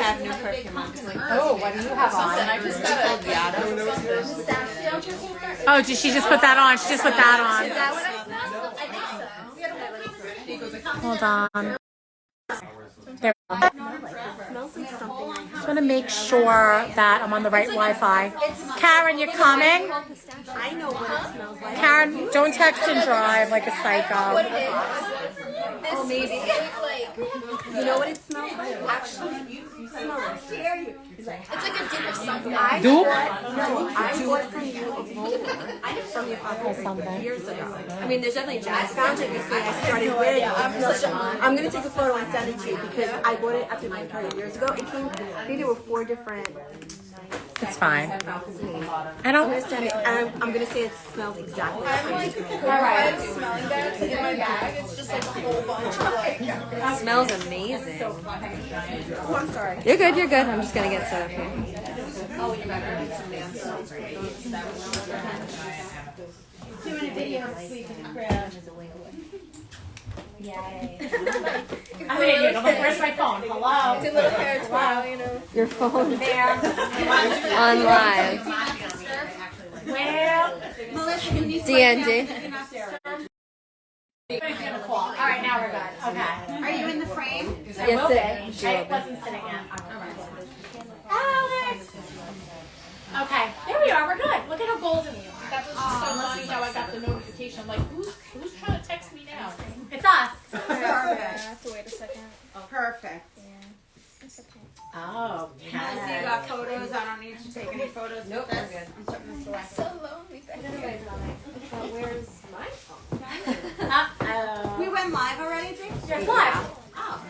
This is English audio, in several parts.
have no perfume on. Oh, what do you have on? I just got Pagliarulo. Oh, did she just put that on? She just put that on. Is that what I smell? I think so. Hold on. There. Just want to make sure that I'm on the right Wi-Fi. Karen, you're coming? I know what it smells like. Karen, don't text and drive like a psycho. Oh, maybe. You know what it smells like? Actually, you smell it. It's like a dip of something. I bought from you from your apothecary years ago. I mean, there's definitely jazz. I found it recently. I started wearing it. I'm going to take a photo and send it to you because I bought it after my party years ago. It came, I think there were 4 different. It's fine. I I'm don't. going to send it, and I'm going to say it smells exactly the same. Alright. Smelling bags in my bag. It's just like a whole bunch of like. It smells amazing. Oh, I'm sorry. You're good, you're good. I'm just going to get set up here. Doing a video this week in the crib. Yay. I'm an idiot. I'm like, where's my phone? Hello? Two little parents, wow, you know. Your phone There. on live. Well, DND. all right, now we're good. Okay. Are you in the frame? Yes, I wasn't sitting yet. Alex. Okay, there we are. We're good. Look at how golden we are. That was just so funny how I got the notification. I'm like, who's trying to text me now? It's us. Perfect. I have to wait a second. Perfect. Oh, So you got photos. I don't need to take any photos. Nope, with we're this. good. I'm starting this away. So lonely. Where's my phone? We went live already, Jake? Yes, live. Oh.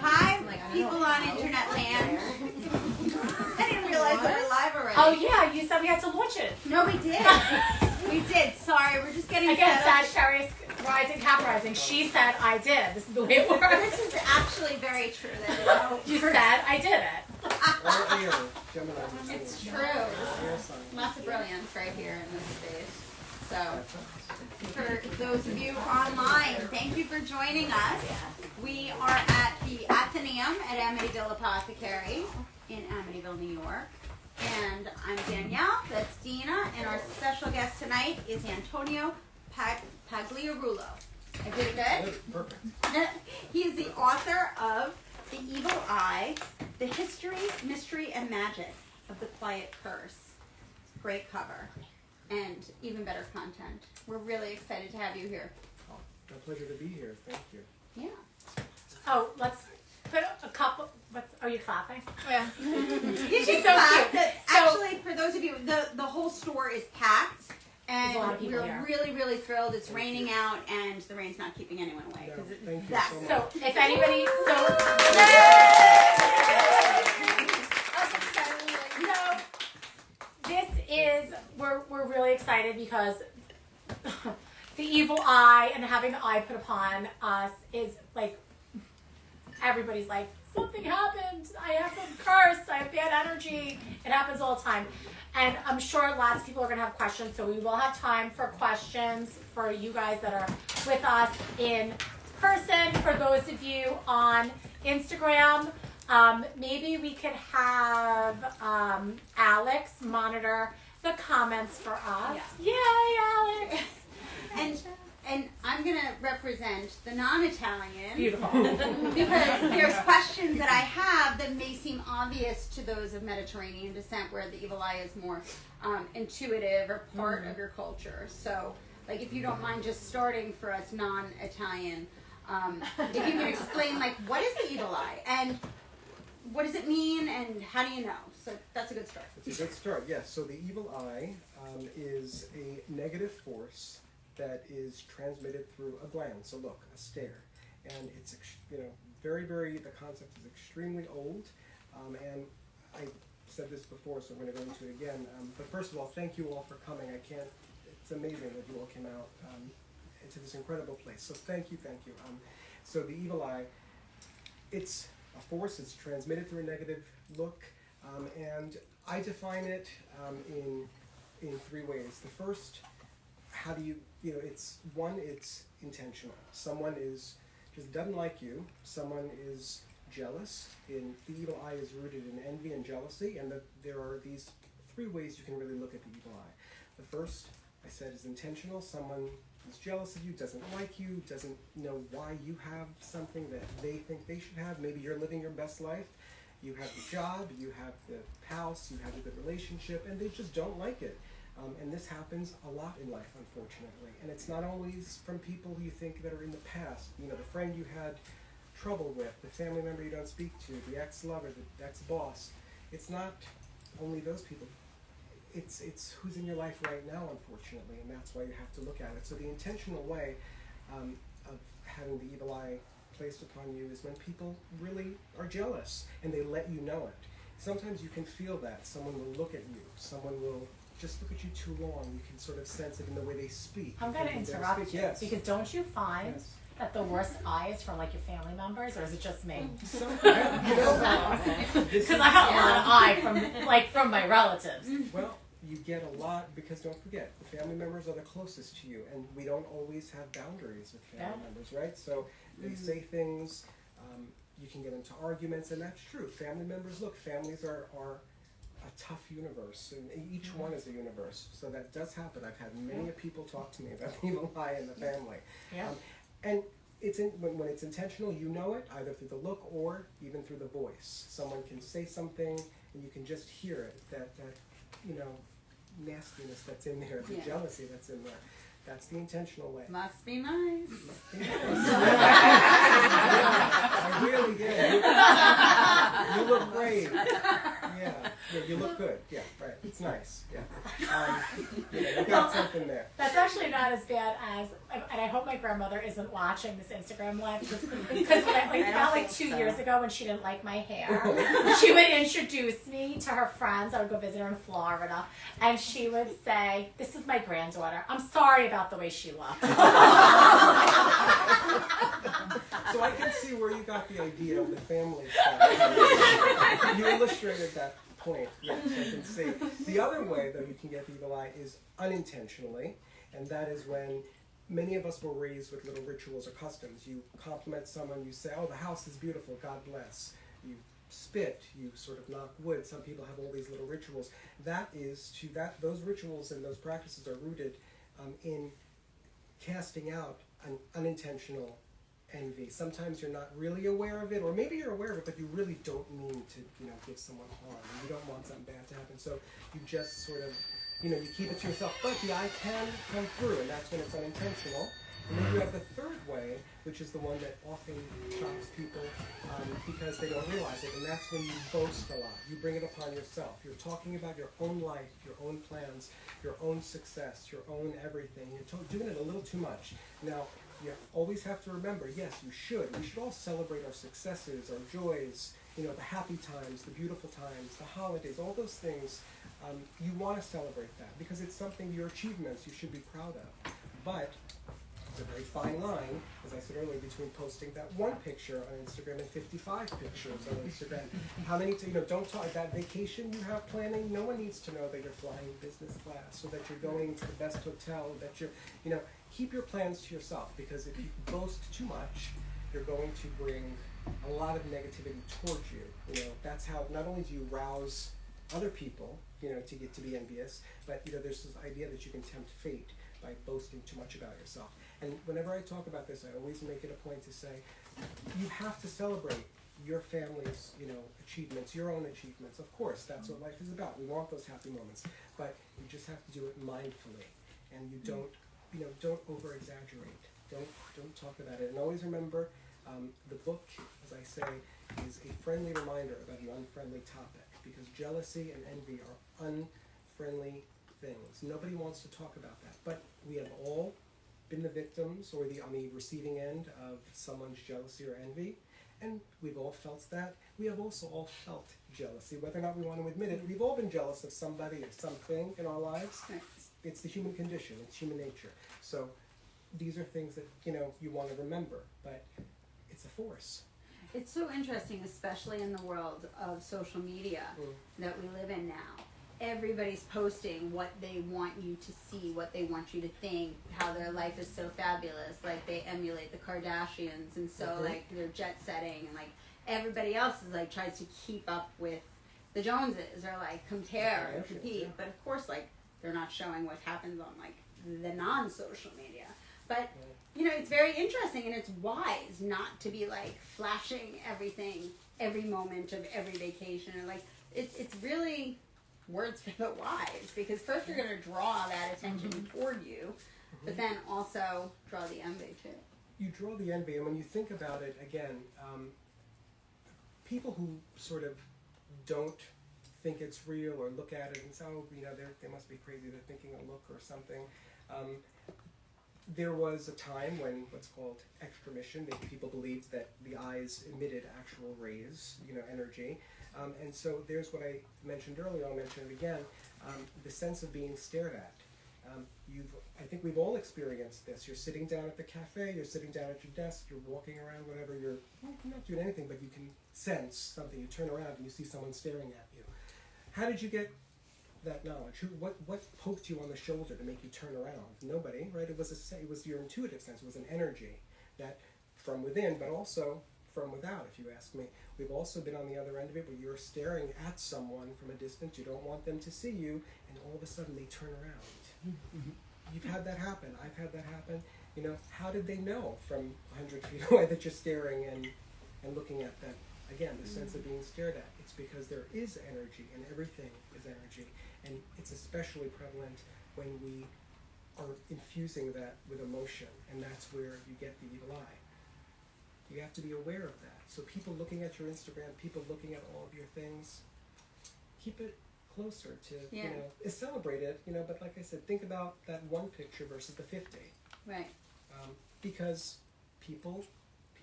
Hi, people on internet land. I didn't realize we were live already. Oh yeah, you said we had to launch it. No, we did. We did. Sorry, we're just getting Again, set up. Sagittarius rising, Cap rising. She said I did. This is the way it works. This is actually very true. That You said I did it. it's true. Lots of brilliance right here in this space. So, for those of you online, thank you for joining us. We are at the Athenaeum at Amityville Apothecary in Amityville, New York. And I'm Danielle, that's Dina, and our special guest tonight is Antonio Pagliarulo. I did it good? Perfect. He is the author of The Evil Eye, The History, Mystery, and Magic of the Quiet Curse. Great cover. And even better content. We're really excited to have you here. Oh, my pleasure to be here. Thank you. Yeah. Oh, let's put a couple. Are you clapping? Yeah. You She's should so clap. cute. Actually, for those of you, the whole store is packed. There's a lot of And people we're here. really, really thrilled. It's raining out, and the rain's not keeping anyone away. No, Because thank you that's so much. So if anybody, this is we're really excited because the evil eye and having the eye put upon us is like everybody's like something happened. I have been cursed. I have bad energy. It happens all the time. And I'm sure lots of people are going to have questions, so we will have time for questions for you guys that are with us in person. For those of you on Instagram, maybe we could have Alex monitor the comments for us. Yeah. Yay, Alex! And I'm going to represent the non-Italian. Beautiful. Because there's questions that I have that may seem obvious to those of Mediterranean descent where the evil eye is more intuitive or part of your culture. So, like, if you don't mind just starting for us non-Italian, if you can explain, like, what is the evil eye? And what does it mean? And how do you know? So that's a good start. It's a good start, yes. So the evil eye is a negative force that is transmitted through a glance, a look, a stare. And it's, very, very, the concept is extremely old. And I said this before, so I'm going to go into it again. But first of all, thank you all for coming. It's amazing that you all came out into this incredible place. So thank you. So the evil eye, it's a force, it's transmitted through a negative look. And I define it in 3 ways. The first, how do you, it's intentional. Someone just doesn't like you. Someone is jealous. In the evil eye is rooted in envy and jealousy, and there are these 3 ways you can really look at the evil eye. The first, I said, is intentional. Someone is jealous of you, doesn't like you, doesn't know why you have something that they think they should have. Maybe you're living your best life. You have the job, you have the house, you have a good relationship, and they just don't like it. And this happens a lot in life, unfortunately. And it's not always from people you think that are in the past. You know, the friend you had trouble with, the family member you don't speak to, the ex-lover, the ex-boss. It's not only those people. It's who's in your life right now, unfortunately, and that's why you have to look at it. So the intentional way of having the evil eye placed upon you is when people really are jealous and they let you know it. Sometimes you can feel that. Someone will look at you. Someone will just look at you too long. You can sort of sense it in the way they speak. I'm going to interrupt you, yes. because don't you find Yes. that the worst eye is from like your family members, or is it just me? Because Because I have a lot of eye from my relatives. Well, you get a lot because don't forget, the family members are the closest to you, and we don't always have boundaries with family members, right? So they say things, you can get into arguments, and that's true. Family members, look, families are a tough universe, and each one is a universe. So that does happen. I've had many people talk to me about the evil eye in the family. Yeah. And it's when it's intentional, you know it, either through the look or even through the voice. Someone can say something, and you can just hear it, that you know, nastiness that's in there, the jealousy that's in there. That's the intentional way. Must be nice. I really did. You look great. Yeah, you look good. Yeah, right. It's nice. Yeah. You got something there. That's actually not as bad as, and I hope my grandmother isn't watching this Instagram live, because about 2 years ago when she didn't like my hair, she would introduce me to her friends. I would go visit her in Florida, and she would say, "This is my granddaughter. I'm sorry about the way she looked." So I can see where you got the idea of the family stuff. You illustrated that point. Yes, I can see. The other way, though, you can get the evil eye is unintentionally, and that is when many of us were raised with little rituals or customs. You compliment someone, you say, "Oh, the house is beautiful, God bless." You spit, you sort of knock wood. Some people have all these little rituals. Those rituals and those practices are rooted in casting out an unintentional envy. Sometimes you're not really aware of it, or maybe you're aware of it, but you really don't mean to, give someone harm. You don't want something bad to happen, so you just sort of, you keep it to yourself. But the eye can come through, and that's when it's unintentional. And then you have the third way, which is the one that often shocks people because they don't realize it, and that's when you boast a lot. You bring it upon yourself. You're talking about your own life, your own plans, your own success, your own everything. You're doing it a little too much. Now, you always have to remember, yes, you should. We should all celebrate our successes, our joys, the happy times, the beautiful times, the holidays, all those things. You want to celebrate that because it's something, your achievements, you should be proud of. But it's a very fine line, as I said earlier, between posting that one picture on Instagram and 55 pictures on Instagram. How many, don't talk, that vacation you have planning, no one needs to know that you're flying business class, or that you're going to the best hotel, that you're, keep your plans to yourself, because if you boast too much, you're going to bring a lot of negativity towards you. That's how, not only do you rouse other people, to get to be envious, but, there's this idea that you can tempt fate by boasting too much about yourself. And whenever I talk about this, I always make it a point to say, you have to celebrate your family's, achievements, your own achievements. Of course, that's what life is about. We want those happy moments, but you just have to do it mindfully, and you don't over-exaggerate. Don't talk about it. And always remember, the book, as I say, is a friendly reminder about an unfriendly topic, because jealousy and envy are unfriendly things. Nobody wants to talk about that, but we have all been the victims or on the receiving end of someone's jealousy or envy, and we've all felt that. We have also all felt jealousy, whether or not we want to admit it. We've all been jealous of somebody or something in our lives. It's the human condition. It's human nature. So these are things that you want to remember, but it's a force. It's so interesting, especially in the world of social media that we live in now. Everybody's posting what they want you to see, what they want you to think, how their life is so fabulous. Like, they emulate the Kardashians, and so like they're jet setting, and like everybody else is like tries to keep up with the Joneses or like compare and compete. But of course, like they're not showing what happens on like the non-social media. But you know, it's very interesting and it's wise not to be like flashing everything every moment of every vacation. And like it's really words for the wise, because first you're going to draw that attention toward you, but then also draw the envy too. You draw the envy, and when you think about it again, people who sort of don't think it's real or look at it and say, oh, you know, they must be crazy, they're thinking a look or something. There was a time when what's called extramission, people believed that the eyes emitted actual rays, you know, energy. And so there's what I mentioned earlier, I'll mention it again, the sense of being stared at. I think we've all experienced this. You're sitting down at the cafe, you're sitting down at your desk, you're walking around, whatever, you're not doing anything, but you can sense something. You turn around and you see someone staring at you. How did you get that knowledge? What poked you on the shoulder to make you turn around? Nobody, right? It was your intuitive sense. It was an energy that from within, but also from without, if you ask me. We've also been on the other end of it where you're staring at someone from a distance, you don't want them to see you, and all of a sudden they turn around. You've had that happen. I've had that happen. You know, how did they know from 100 feet away that you're staring and looking at them? Again, the sense of being stared at. It's because there is energy, and everything is energy. And it's especially prevalent when we are infusing that with emotion, and that's where you get the evil eye. You have to be aware of that. So people looking at your Instagram, people looking at all of your things, keep it closer to, you know, celebrate it, you know, but like I said, think about that one picture versus the 50. Right. Because people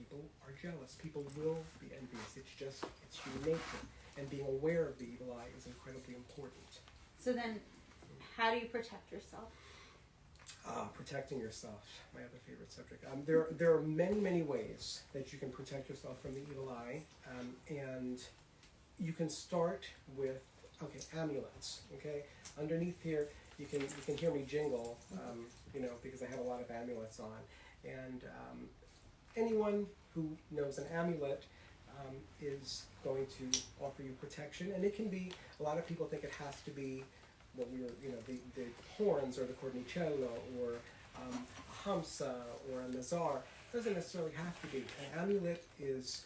are jealous. People will be envious. It's human nature. And being aware of the evil eye is incredibly important. So then, how do you protect yourself? Protecting yourself, my other favorite subject. There are many, many ways that you can protect yourself from the evil eye. And you can start with, amulets, okay? Underneath here, you can hear me jingle, you know, because I have a lot of amulets on. And anyone who knows an amulet is going to offer you protection. And it can be, a lot of people think it has to be what the horns or the cornicello or a hamsa or a nazar. It doesn't necessarily have to be. An amulet is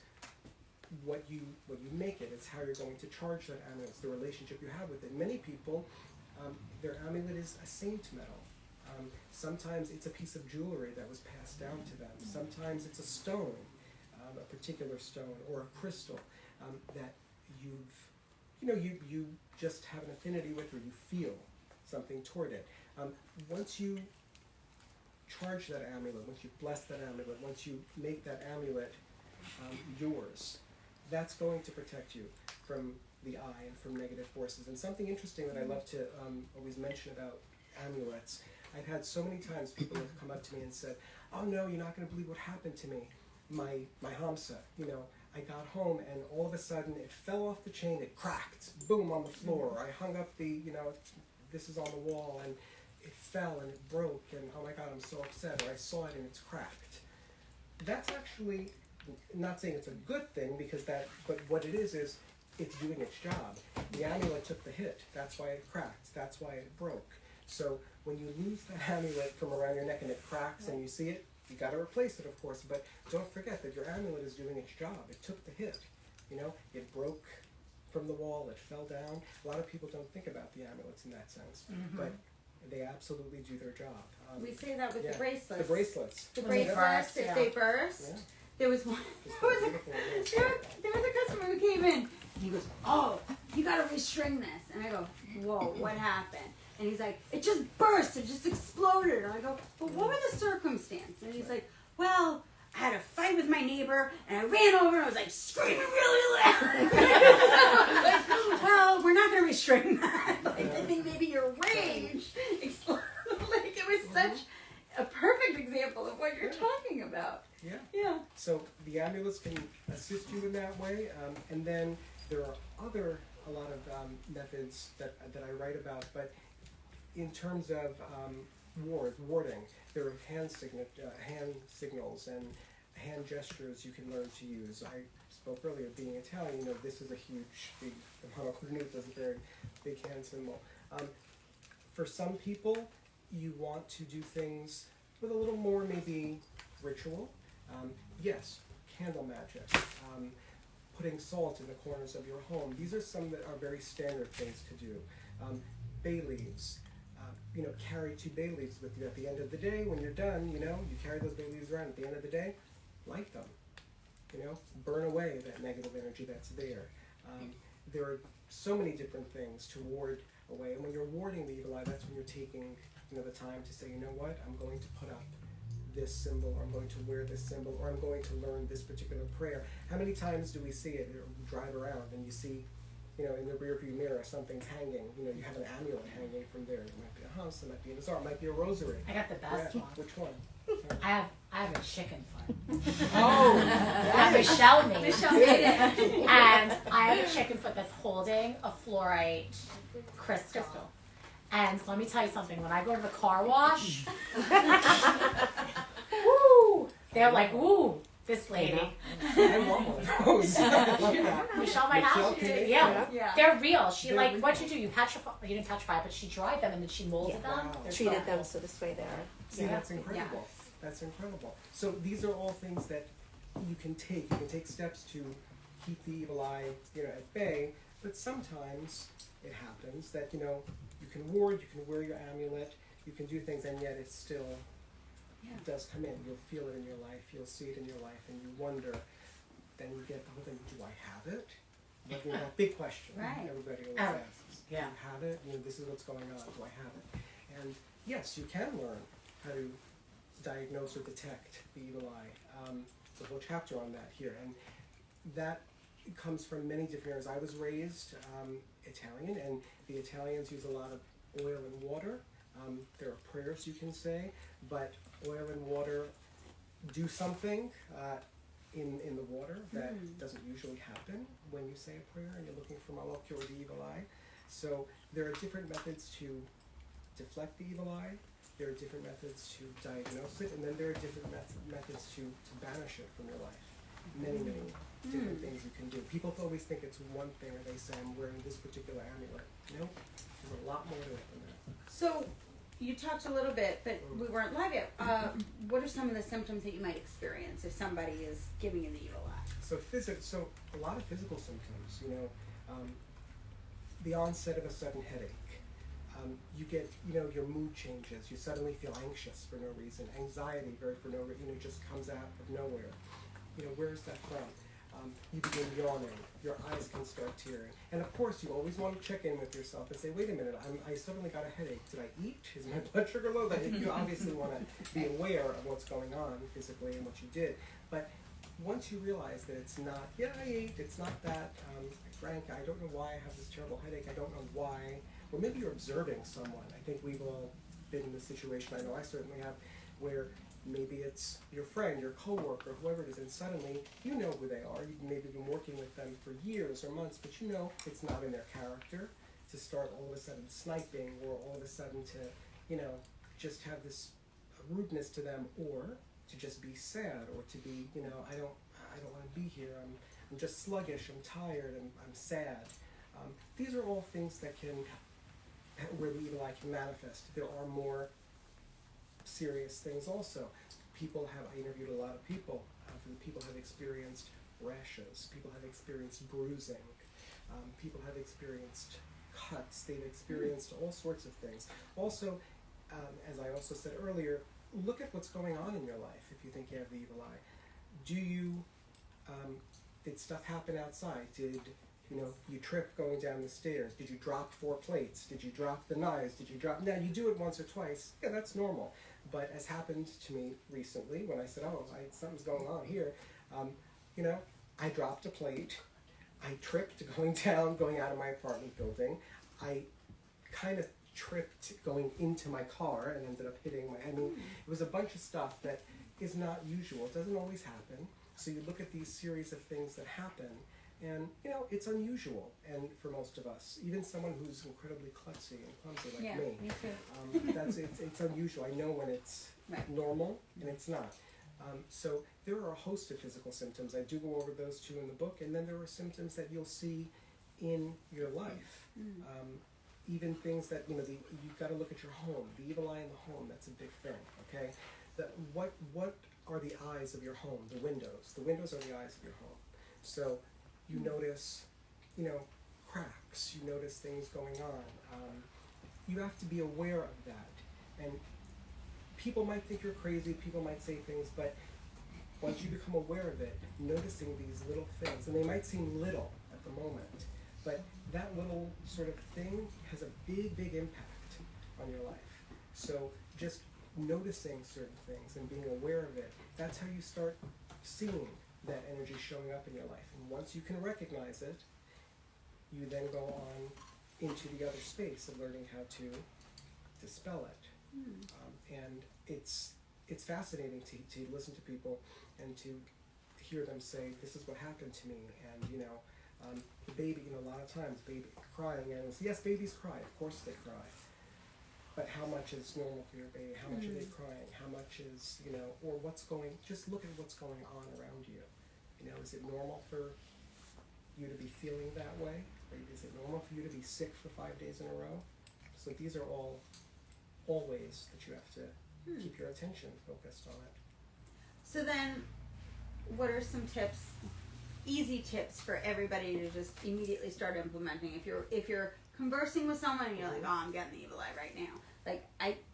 what you make it. It's how you're going to charge that amulet. It's the relationship you have with it. Many people, their amulet is a saint metal. Sometimes it's a piece of jewelry that was passed down to them. Sometimes it's a stone, a particular stone or a crystal that you just have an affinity with, or you feel something toward it. Once you charge that amulet, once you bless that amulet, once you make that amulet yours, that's going to protect you from the eye and from negative forces. And something interesting that I love to always mention about amulets, I've had so many times people have come up to me and said, oh no, you're not going to believe what happened to me. My hamsa, you know, I got home and all of a sudden it fell off the chain, it cracked, boom, on the floor. I hung up the, you know, this is on the wall, and it fell and it broke, and oh my God, I'm so upset, or I saw it and it's cracked. That's actually, not saying it's a good thing, but what it is it's doing its job. The amulet took the hit, that's why it cracked, that's why it broke. So when you lose the amulet from around your neck and it cracks and you see it, you got to replace it, of course, but don't forget that your amulet is doing its job. It took the hit, you know, it broke from the wall, it fell down. A lot of people don't think about the amulets in that sense, but they absolutely do their job. We say that with the bracelets. The bracelets. The bracelets, if they burst. Yeah. There was one. There was a customer who came in, and he goes, "Oh, you got to restring this." And I go, "Whoa, what happened?" And he's like, "It just burst. It just exploded." And I go, "But what were the circumstances?" And he's like, "Well, I had a fight with my neighbor, and I ran over, and I was like screaming really loud." Like, well, we're not going to restring that. Like, I think maybe your rage exploded. Like, it was such a perfect example of what you're talking about. Yeah. Yeah. So the amulets can assist you in that way, and then there are a lot of methods that I write about, but in terms of warding, there are hand signals and hand gestures you can learn to use. I spoke earlier, being Italian, this is a huge, big, the Monocornuta is a very big hand symbol. For some people, you want to do things with a little more maybe ritual. Yes, candle magic, putting salt in the corners of your home. These are some that are very standard things to do. Bay leaves. Carry 2 bay leaves with you at the end of the day. When you're done, you carry those bay leaves around. At the end of the day, light them. Burn away that negative energy that's there. There are so many different things to ward away. And when you're warding the evil eye, that's when you're taking the time to say, you know what, I'm going to put up this symbol, or I'm going to wear this symbol, or I'm going to learn this particular prayer. How many times do we see it, or drive around and you see, in the rearview mirror, something's hanging. You have an amulet hanging from there. It might be a house, it might be a bazaar, it might be a rosary. I got the best one. Which one? I have a chicken foot. Oh! That Michelle made. Michelle made it. And I have a chicken foot that's holding a fluorite crystal. And let me tell you something, when I go to the car wash, woo, they're like, woo, this lady. I want one of those. I love that. Michelle might have Michelle, to. Yeah. They're real. She They're real. what'd you do? You didn't petrify, but she dried them and then she molded them. Wow. They're Treated so them cool. so this way they are. See, that's incredible. That's incredible. So these are all things that you can take. You can take steps to keep the evil eye, at bay. But sometimes it happens that, you can ward, you can wear your amulet, you can do things, and yet it still does come in. You'll feel it in your life, you'll see it in your life, and you wonder, then you get the whole thing, do I have it? That big question everybody always asks. Yeah. Do you have it? This is what's going on, do I have it? And yes, you can learn how to diagnose or detect the evil eye. There's a whole chapter on that here, and that comes from many different areas. I was raised Italian, and the Italians use a lot of oil and water. There are prayers you can say, but oil and water do something in the water that doesn't usually happen when you say a prayer and you're looking for malocchio or the evil eye. So there are different methods to deflect the evil eye. There are different methods to diagnose it, and then there are different methods to banish it from your life. Many different things you can do. People always think it's one thing, or they say, I'm wearing this particular amulet. Nope, there's a lot more to it than that. So, you talked a little bit, but we weren't live yet. What are some of the symptoms that you might experience if somebody is giving you the evil eye? So a lot of physical symptoms, the onset of a sudden headache. You get, your mood changes. You suddenly feel anxious for no reason. Anxiety for no reason, just comes out of nowhere. Where's that from? You begin yawning. Your eyes can start tearing. And of course, you always want to check in with yourself and say, wait a minute, I suddenly got a headache. Did I eat? Is my blood sugar low? You obviously want to be aware of what's going on physically and what you did. But once you realize that it's not, I ate, it's not that, I drank, I don't know why I have this terrible headache, I don't know why. Or maybe you're observing someone. I think we've all been in this situation, I know I certainly have, where maybe it's your friend, your coworker, whoever it is, and suddenly you know who they are. You've maybe been working with them for years or months, but it's not in their character to start all of a sudden sniping, or all of a sudden to, just have this rudeness to them, or to just be sad, or to be, I don't want to be here. I'm just sluggish. I'm tired. I'm sad. These are all things that where the evil eye can manifest. There are more serious things also. I interviewed a lot of people. People have experienced rashes. People have experienced bruising. People have experienced cuts. They've experienced all sorts of things. Also, as I also said earlier, look at what's going on in your life if you think you have the evil eye. Did stuff happen outside? Did you trip going down the stairs? Did you drop 4 plates? Did you drop the knives? Now you do it once or twice, that's normal. But as happened to me recently, when I said, something's going on here, I dropped a plate, I tripped going out of my apartment building, I kind of tripped going into my car and ended up hitting it was a bunch of stuff that is not usual. It doesn't always happen. So you look at these series of things that happen, and it's unusual. And for most of us, even someone who's incredibly klutzy and clumsy like me too. it's unusual. I know when it's normal and it's not. So there are a host of physical symptoms. I do go over those too in the book, and then there are symptoms that you'll see in your life. Even things that, you've got to look at your home. The evil eye in the home, that's a big thing, okay? What are the eyes of your home? The windows. The windows are the eyes of your home. So you notice, cracks. You notice things going on. You have to be aware of that. And people might think you're crazy, people might say things, but once you become aware of it, noticing these little things, and they might seem little at the moment, but that little sort of thing has a big, big impact on your life. So just noticing certain things and being aware of it, that's how you start seeing that energy showing up in your life. And once you can recognize it, you then go on into the other space of learning how to dispel it. And it's fascinating to listen to people and to hear them say, this is what happened to me. And the baby, a lot of times baby crying, and yes, babies cry, of course they cry, but how much is normal for your baby? How much are they crying? How much is, or just look at what's going on around you. Is it normal for you to be feeling that way? Or is it normal for you to be sick for 5 days in a row? So these are all ways that you have to keep your attention focused on it. So then, what are some tips, easy tips for everybody to just immediately start implementing? If you're conversing with someone and you're like, oh, I'm getting the evil eye right now. Like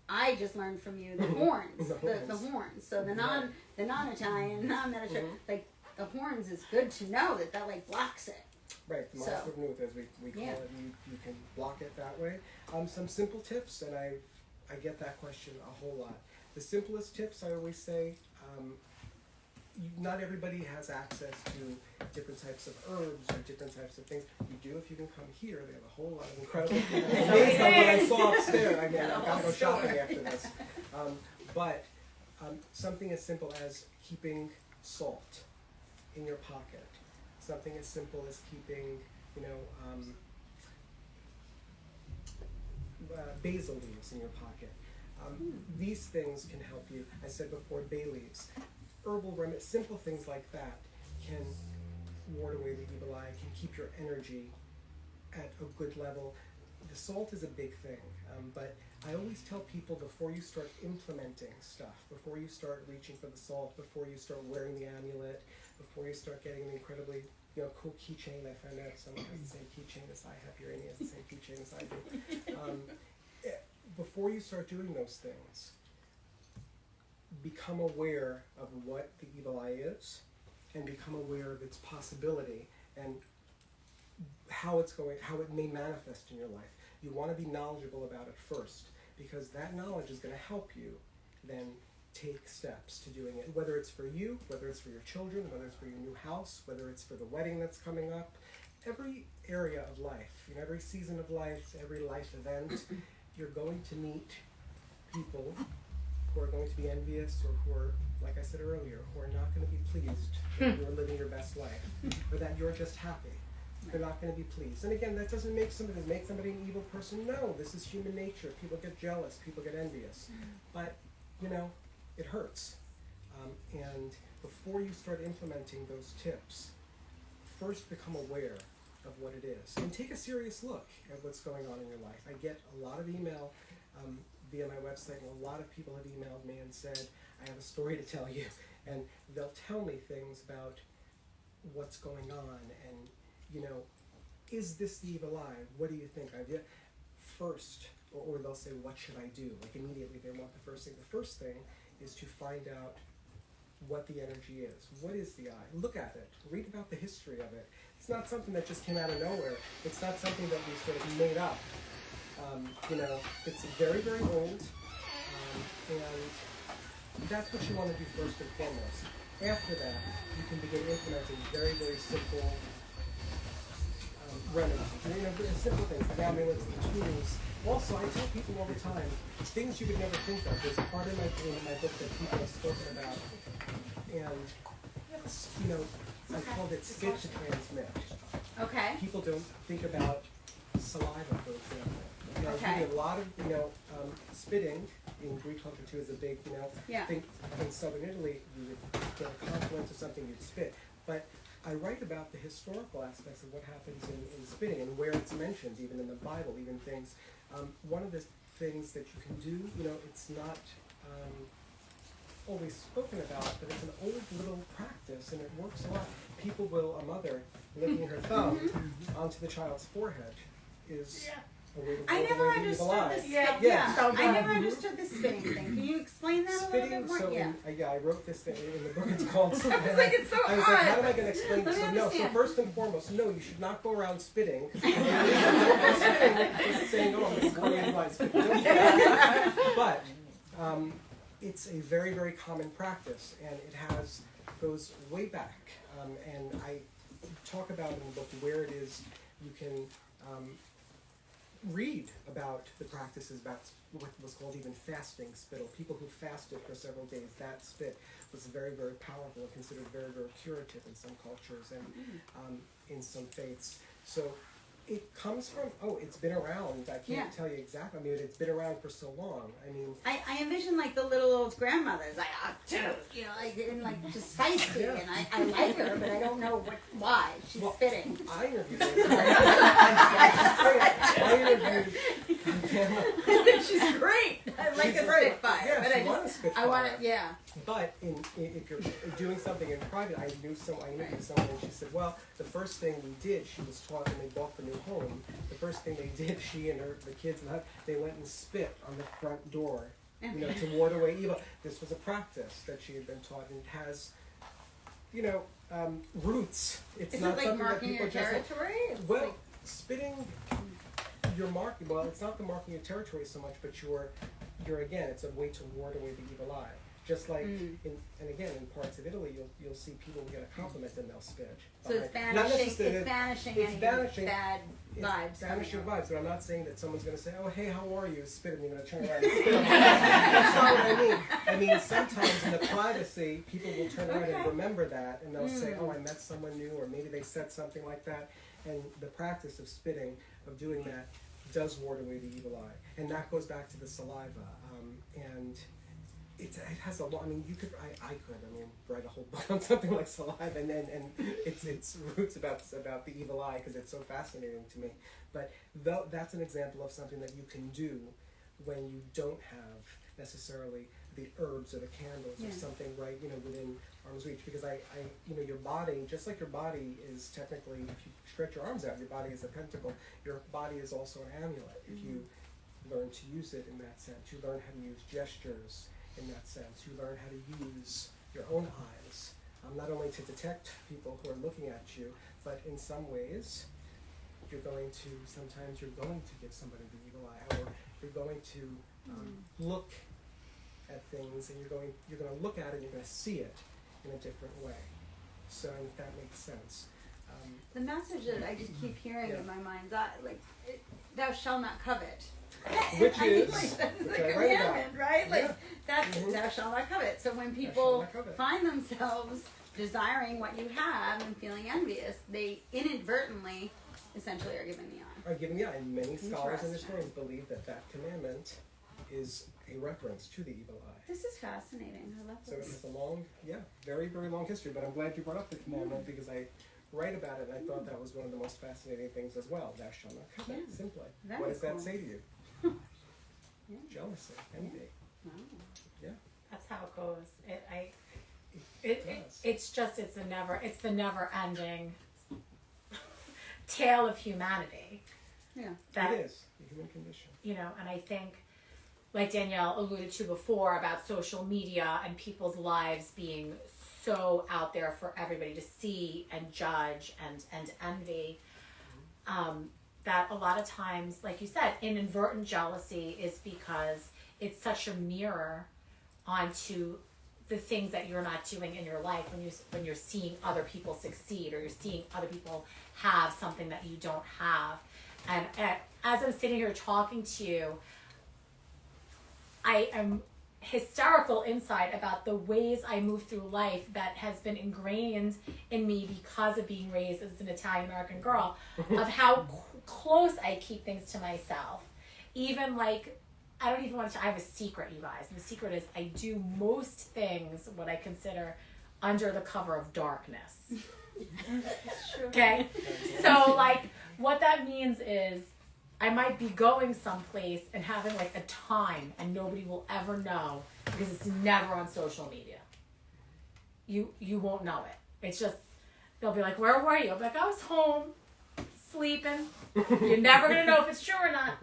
I just learned from you the horns, the horns. So the non-Italian, non-Mediterranean, like the horns is good to know that like blocks it. Right, the monster move, as we call it, you can block it that way. Some simple tips, and I get that question a whole lot. The simplest tips, I always say, not everybody has access to different types of herbs or different types of things. You do if you can come here. They have a whole lot of incredible things. Based on what I saw upstairs, I've got to go shopping after this. But something as simple as keeping salt in your pocket. Something as simple as keeping, basil leaves in your pocket. These things can help you. I said before, bay leaves. Herbal remedies, simple things like that can ward away the evil eye, can keep your energy at a good level. The salt is a big thing, but I always tell people before you start implementing stuff, before you start reaching for the salt, before you start wearing the amulet, before you start getting an incredibly cool keychain. I found out someone has the same keychain as I have here, and he has the same keychain as I do. Before you start doing those things, become aware of what the evil eye is, and become aware of its possibility and how it may manifest in your life. You want to be knowledgeable about it first, because that knowledge is going to help you then take steps to doing it, whether it's for you, whether it's for your children, whether it's for your new house, whether it's for the wedding that's coming up. Every area of life, in every season of life, every life event, you're going to meet people who are going to be envious, or who are, like I said earlier, who are not going to be pleased that you're living your best life, or that you're just happy. They're not going to be pleased. And again, that doesn't make somebody an evil person. No, this is human nature. People get jealous. People get envious. But, it hurts. And before you start implementing those tips, first become aware of what it is. And take a serious look at what's going on in your life. I get a lot of email via my website, and a lot of people have emailed me and said, I have a story to tell you. And they'll tell me things about what's going on, and is this the evil eye? What do you think? First, or they'll say, what should I do? Like immediately they want the first thing. The first thing is to find out what the energy is. What is the eye? Look at it. Read about the history of it. It's not something that just came out of nowhere. It's not something that we sort of made up. It's very, very old, and that's what you want to do first and foremost. After that, you can begin implementing very, very simple remedies. Simple things, the amulets, the tools. Also, I tell people all the time, things you would never think of. There's a part in my book that people have spoken about, and I called it spit to transmit. Okay. People don't think about saliva, for example. Okay. You do a lot of spitting in Greek culture too is a big, Yeah. thing. In southern Italy, you would get a confluence of something, you'd spit. But I write about the historical aspects of what happens in spitting and where it's mentioned, even in the Bible, even things. One of the things that you can do, it's not always spoken about, but it's an old little practice, and it works a lot. A mother licking her thumb onto the child's forehead is a way to I ward never away the evil understood eye. this. Yeah. So I never understood the spitting thing. Can you explain that a little Spitting, bit more? so Yeah. I wrote this thing in the book. It's called. I was like, it's so I was like, how odd. am I going to explain this? Let me So no. So understand. first and foremost, no, you should not go around spitting. Don't go spitting, just saying, oh, I'm going to go in blind spitting. Don't do that. But it's a very, very common practice, and goes way back. And I talk about in the book where it is you can read about the practices about what was called even fasting spittle. People who fasted for several days, that spit was very, very powerful and considered very, very curative in some cultures and in some faiths. So it comes from, it's been around. I can't tell you exactly. I mean, it's been around for so long. I mean, I envision like the little old grandmothers, like, and like just feisty, and I like her, but I don't know why she's spitting. I interviewed her. She's great. I like She's a great. spitfire, Yeah, but she was a spitfire. I want to, yeah. But if you're doing something in private, I interviewed someone, and she said, well, the first thing we did, she was taught when they bought the new home, the first thing they did, she and the kids, they went and spit on the front door, to ward away evil. This was a practice that she had been taught, and it has, roots. It's Is not it like something that marking people your just territory? It's well, like, spitting your marking. Well, it's not the marking your territory so much, but you're again. It's a way to ward away the evil eye. Just like in parts of Italy, you'll see people who get a compliment and they'll spit. so it's Not banishing. necessarily- It's banishing it's any banishing- bad vibes. It's banishing coming out. vibes, but I'm not saying that someone's going to say, "Oh, hey, how are you?" Spit, and you're going to turn around and spit. That's not what I mean. I mean, sometimes in the privacy, people will turn around and remember that, and they'll say, "Oh, I met someone new," or maybe they said something like that. And the practice of spitting, of doing that, does ward away the evil eye, and that goes back to the saliva. And it has a lot. I mean, I could write a whole book on something like saliva, and its roots about the evil eye, because it's so fascinating to me. But that's an example of something that you can do when you don't have necessarily the herbs or the candles or something right within arm's reach. Because your body, just like your body is technically, if you stretch your arms out, your body is a pentacle. Your body is also an amulet. If you learn to use it in that sense, you learn how to use gestures in that sense. You learn how to use your own eyes, not only to detect people who are looking at you, but in some ways, sometimes you're going to give somebody the evil eye, or you're going to look at things, and you're going to look at it, and you're going to see it in a different way. So if that makes sense. The message that I just keep hearing in my mind's eye, like, thou shalt not covet. Which I mean, is like, that's the which I write about. commandment, right? Like, Yeah. that's thou shalt not covet. So when people not covet. find themselves desiring what you have and feeling envious, they inadvertently, essentially, are giving the eye. Are given, and many scholars in this Interesting. room believe that commandment is a reference to the evil eye. This is fascinating. I love So it this. has a long, very, very long history, but I'm glad you brought up the commandment because I write about it and I thought that was one of the most fascinating things as well. Thou shalt not covet, Yeah. simply. Very What does cool. that say to you? Yeah. Jealousy, envy. Wow. That's how it goes. It does. It's the never ending tale of humanity. Yeah. That It is the human condition. and I think, like Danielle alluded to before, about social media and people's lives being so out there for everybody to see and judge and envy, that a lot of times, like you said, inadvertent jealousy is because it's such a mirror onto the things that you're not doing in your life when you're seeing other people succeed, or you're seeing other people have something that you don't have. And as I'm sitting here talking to you, I am hysterical inside about the ways I move through life that has been ingrained in me because of being raised as an Italian American girl, of how close I keep things to myself. Even like I don't even want to, I have a secret, you guys. And the secret is I do most things what I consider under the cover of darkness. Okay? So, like, what that means is I might be going someplace and having, like, a time and nobody will ever know because it's never on social media. You won't know it. It's just, they'll be like, where were you? I'll be like, I was home, sleeping. You're never going to know if it's true or not.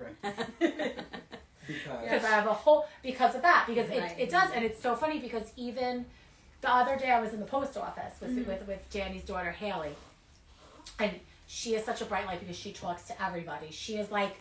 Because I have a whole, because of that. Because it does, and it's so funny because even the other day I was in the post office with Danny's daughter, Haley. And she is such a bright light because she talks to everybody. She is like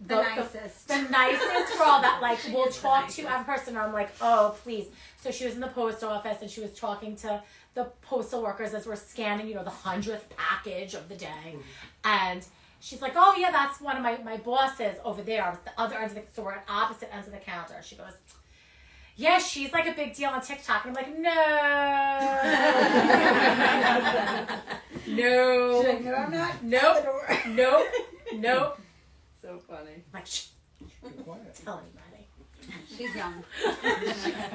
the nicest girl that like will talk to every person. And I'm like, oh, please. So she was in the post office and she was talking to the postal workers as we're scanning, the 100th package of the day. And she's like, oh, yeah, that's one of my bosses over there. At the other end of the, so we're at opposite ends of the counter. She goes, yeah, she's like a big deal on TikTok. And I'm like, no. No. She's like, no, I'm not. Nope. So funny. I'm like, shh. Tell anybody. She's young.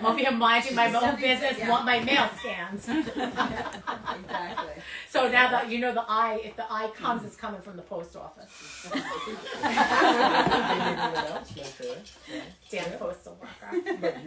I'll be minding my own business, want my mail scans. Exactly. So now that you know the eye, if the eye comes, it's coming from the post office. Damn postal worker. But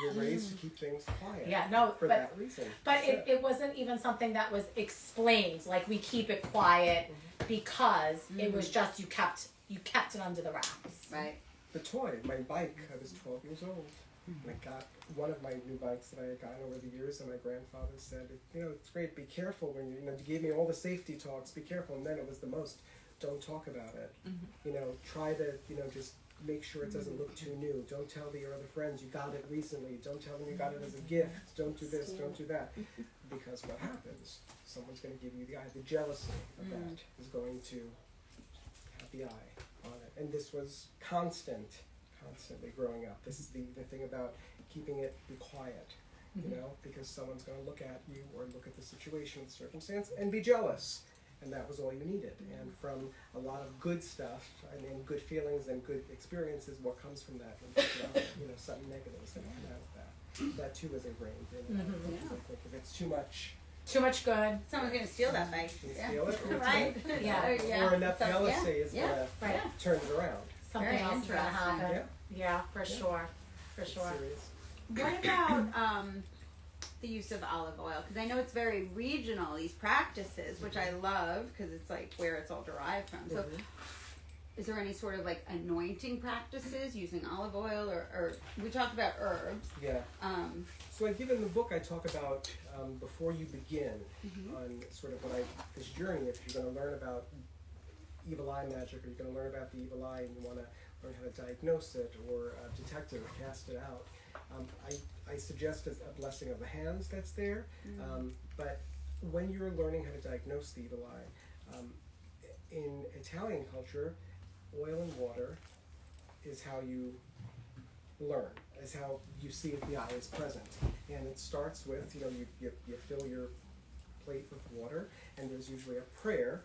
you're raised to keep things quiet. Yeah, no, for that reason. But it wasn't even something that was explained. Like we keep it quiet because it was just you kept it under the wraps. Right. The toy, my bike, I was 12 years old. And I got one of my new bikes that I had gotten over the years, and my grandfather said, it's great, be careful when you gave me all the safety talks, be careful. And then it was the most, don't talk about it. Try to, just make sure it doesn't look too new. Don't tell your other friends you got it recently. Don't tell them you got it as a gift. Don't do this, don't do that. Because what happens? Someone's going to give you the eye. The jealousy of that is going to have the eye on it. And this was constantly growing up. This is the thing about keeping it quiet, because someone's going to look at you or look at the situation, the circumstance, and be jealous. And that was all you needed. And from a lot of good stuff and good feelings and good experiences, what comes from that? And, something negative is going to come out of that. That too is ingrained in it. I think if it's too much good. Someone's going to steal that bike. Steal it, or Right. or enough jealousy is going to turn it around. Something Very else is going to happen. Yeah. For sure. Serious. What about the use of olive oil? Because I know it's very regional, these practices, which I love because it's like where it's all derived from. So is there any sort of like anointing practices using olive oil or we talked about herbs. Yeah. So I give in the book, I talk about before you begin on sort of this journey, if you're going to learn about evil eye magic or you're going to learn about the evil eye and you want to learn how to diagnose it or detect it or cast it out, I suggest a blessing of the hands that's there. But when you're learning how to diagnose the evil eye, in Italian culture, oil and water is how you learn, is how you see if the eye is present. And it starts with, you fill your plate with water, and there's usually a prayer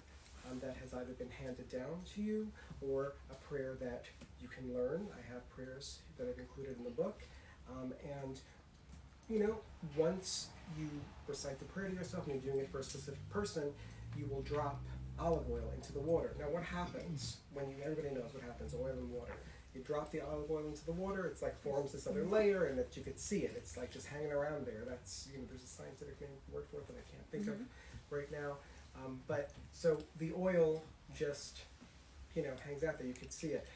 that has either been handed down to you or a prayer that you can learn. I have prayers that I've included in the book. And once you recite the prayer to yourself and you're doing it for a specific person, you will drop olive oil into the water. Now what happens when everybody knows what happens, oil and water. You drop the olive oil into the water, it's like forms this other layer and that you could see it. It's like just hanging around there. That's, there's a scientific word for it that I can't think of right now. But so the oil just, hangs out there. You could see it.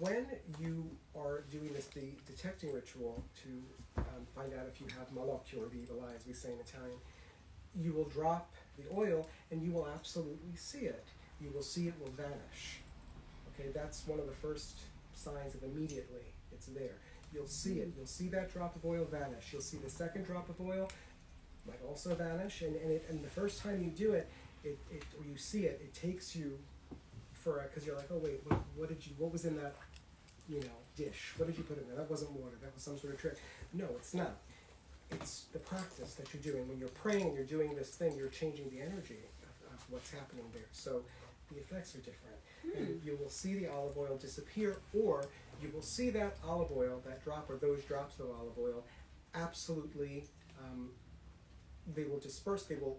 When you are doing the detecting ritual to find out if you have malocchio or the evil eye, as we say in Italian, you will drop the oil and you will absolutely see it. You will see it will vanish. Okay, that's one of the first signs of immediately it's there. You'll see it. You'll see that drop of oil vanish. You'll see the second drop of oil might also vanish. And the first time you do it, or you see it, it takes you because you're like, oh wait, what was in that, dish? What did you put in there? That wasn't water. That was some sort of trick. No, it's not. It's the practice that you're doing. When you're praying, you're doing this thing. You're changing the energy of what's happening there. So the effects are different. And you will see the olive oil disappear, or you will see that olive oil, that drop or those drops of olive oil, absolutely, they will disperse, they will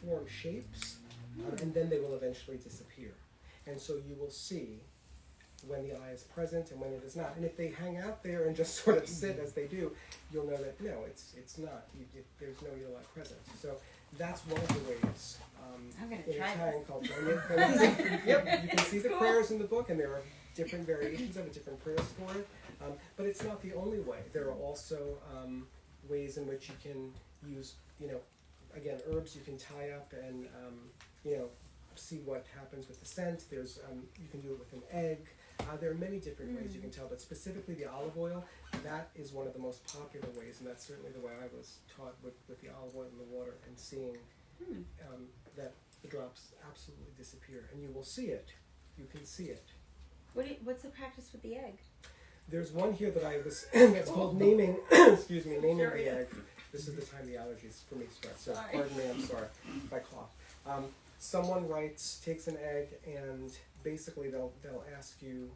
form shapes, and then they will eventually disappear. And so you will see when the eye is present and when it is not. And if they hang out there and just sort of sit as they do, you'll know that no, it's not. There's no evil eye present. So that's one of the ways I'm gonna in try Italian culture. Yep, you can see the prayers in the book, and there are different variations of it, different prayers for it. But it's not the only way. There are also ways in which you can use, again, herbs you can tie up and, see what happens with the scent. There's, you can do it with an egg. There are many different ways you can tell, but specifically the olive oil, that is one of the most popular ways, and that's certainly the way I was taught with the olive oil in the water and seeing that the drops absolutely disappear. And you will see it. You can see it. What's the practice with the egg? There's one here that I was, that's called naming, excuse me, naming the egg. This is the time the allergies for me start, so pardon me, I'm sorry if I cough. Someone takes an egg, and basically they'll ask you,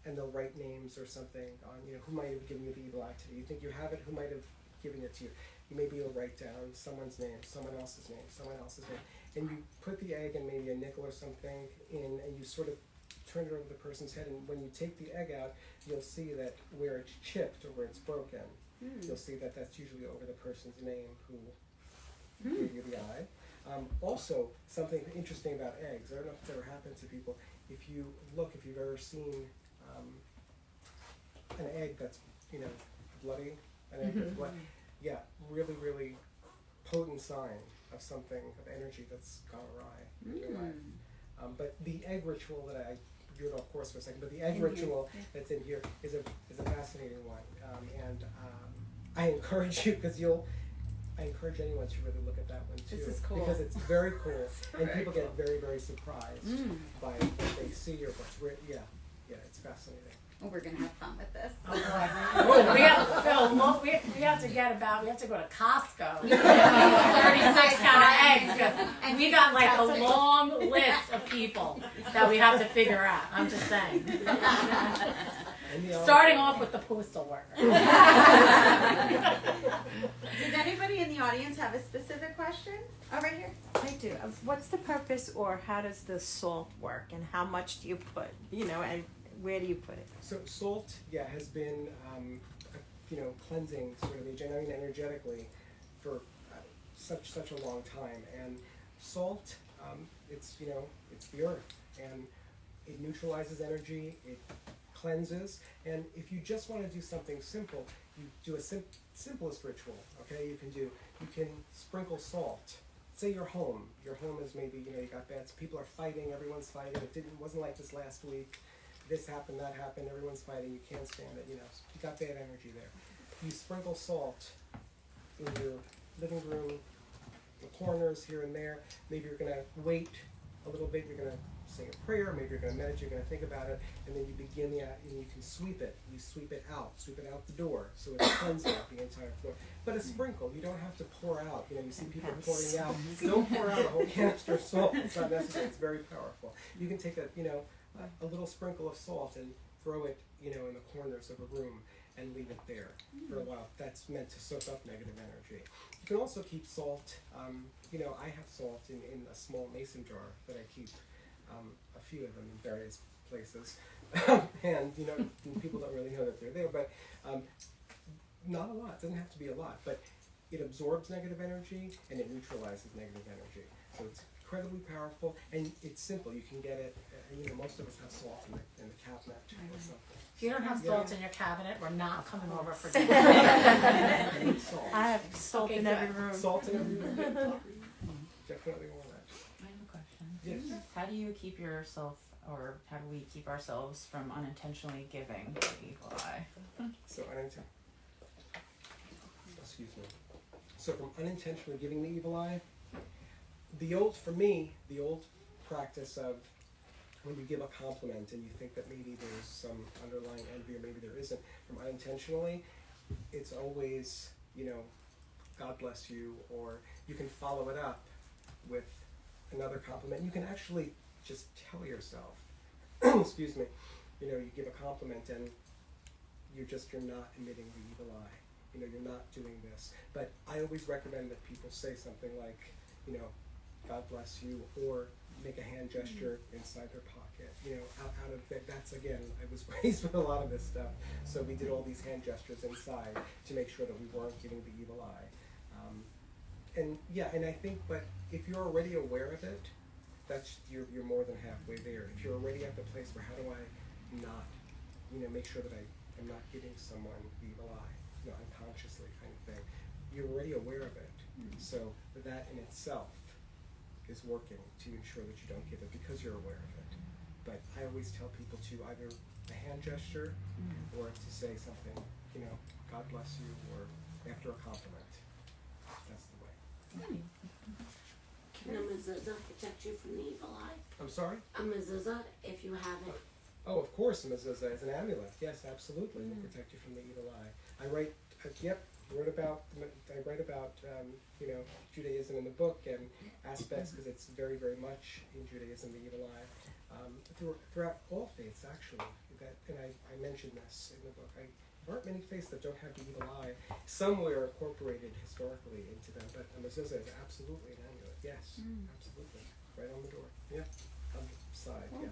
and they'll write names or something on, who might have given you the evil eye today. You think you have it, who might have given it to you? Maybe you'll write down someone's name, someone else's name, someone else's name, and you put the egg and maybe a nickel or something in, and you sort of turn it over the person's head, and when you take the egg out, you'll see that where it's chipped or where it's broken, you'll see that that's usually over the person's name who gave you the eye. Also, something interesting about eggs, I don't know if it's ever happened to people, if you've ever seen an egg that's, bloody, an egg that's bloody, yeah, really, really potent sign of something, of energy that's gone awry in your life. But the egg ritual that I veered off course for a second, but the egg ritual that's in here is a fascinating one. And I encourage you, I encourage anyone to really look at that one too. This is cool. Because it's very cool, and people get very, very surprised by what they see or what's written. Yeah, it's fascinating. Oh, we're gonna have fun with this. we have to go to Costco. 36 kind of eggs. And we got like a long list of people that we have to figure out. I'm just saying. Starting off with the postal worker. Does anybody in the audience have a specific question? Oh, right here. I do. What's the purpose, or how does the salt work, and how much do you put, and where do you put it? So salt, has been, cleansing sort of agent, energetically for such a long time. And salt, it's the earth, and it neutralizes energy, it cleanses. And if you just want to do something simple, you do a simplest ritual. Okay, you can sprinkle salt. Say your home is maybe, you got bad, people are fighting, everyone's fighting. It wasn't like this last week. This happened, that happened, everyone's fighting, you can't stand it, you got bad energy there. You sprinkle salt in your living room, the corners here and there. Maybe you're going to wait a little bit, you're going to say a prayer, maybe you're going to meditate, you're going to think about it, and then you begin and you can sweep it out the door, so it's cleansing the entire floor. But a sprinkle, you don't have to pour out, you see people pouring out. Don't pour out a whole canister of salt, it's not necessary, it's very powerful. You can take a little sprinkle of salt and throw it, in the corners of a room and leave it there for a while. That's meant to soak up negative energy. You can also keep salt, I have salt in a small mason jar that I keep, a few of them in various places. And, people don't really know that they're there, but not a lot, it doesn't have to be a lot, but it absorbs negative energy and it neutralizes negative energy. So it's incredibly powerful, and it's simple. You can get it, most of us have salt in the cabinet or something. If you don't have salt in your cabinet, we're not coming over for dinner. I have salt in every room. Salt in every room. Definitely want that. I have a question. Yes. How do you keep yourself, or how do we keep ourselves from unintentionally giving the evil eye? So excuse me. So from unintentionally giving the evil eye, the old practice of when you give a compliment and you think that maybe there's some underlying envy or maybe there isn't, from unintentionally, it's always, God bless you, or you can follow it up with another compliment. You can actually just tell yourself, excuse me, you know, you give a compliment and you're not emitting the evil eye. You know, you're not doing this. But I always recommend that people say something like, you know, God bless you, or make a hand gesture inside their pocket. You know, out of that. That's, again, I was raised with a lot of this stuff, so we did all these hand gestures inside to make sure that we weren't giving the evil eye. And I think, but if you're already aware of it, that's you're more than halfway there. If you're already at the place where how do I not, you know, make sure that I'm not giving someone the evil eye, you know, unconsciously kind of thing. You're already aware of it, so that in itself is working to ensure that you don't give it because you're aware of it. But I always tell people to either a hand gesture or to say something, you know, God bless you, or after a compliment. That's the way. Can a mezuzah protect you from the evil eye? I'm sorry? A mezuzah, if you have it. Oh, of course, a mezuzah is an amulet. Yes, absolutely, will protect you from the evil eye. I write about you know, Judaism in the book and aspects, because it's very, very much in Judaism, the evil eye. Throughout all faiths, actually, and I mentioned this in the book. There aren't many faiths that don't have the evil eye somewhere incorporated historically into them, but a mezuzah is absolutely an amulet. Yes, absolutely, right on the door. Yeah, on the side. Yeah.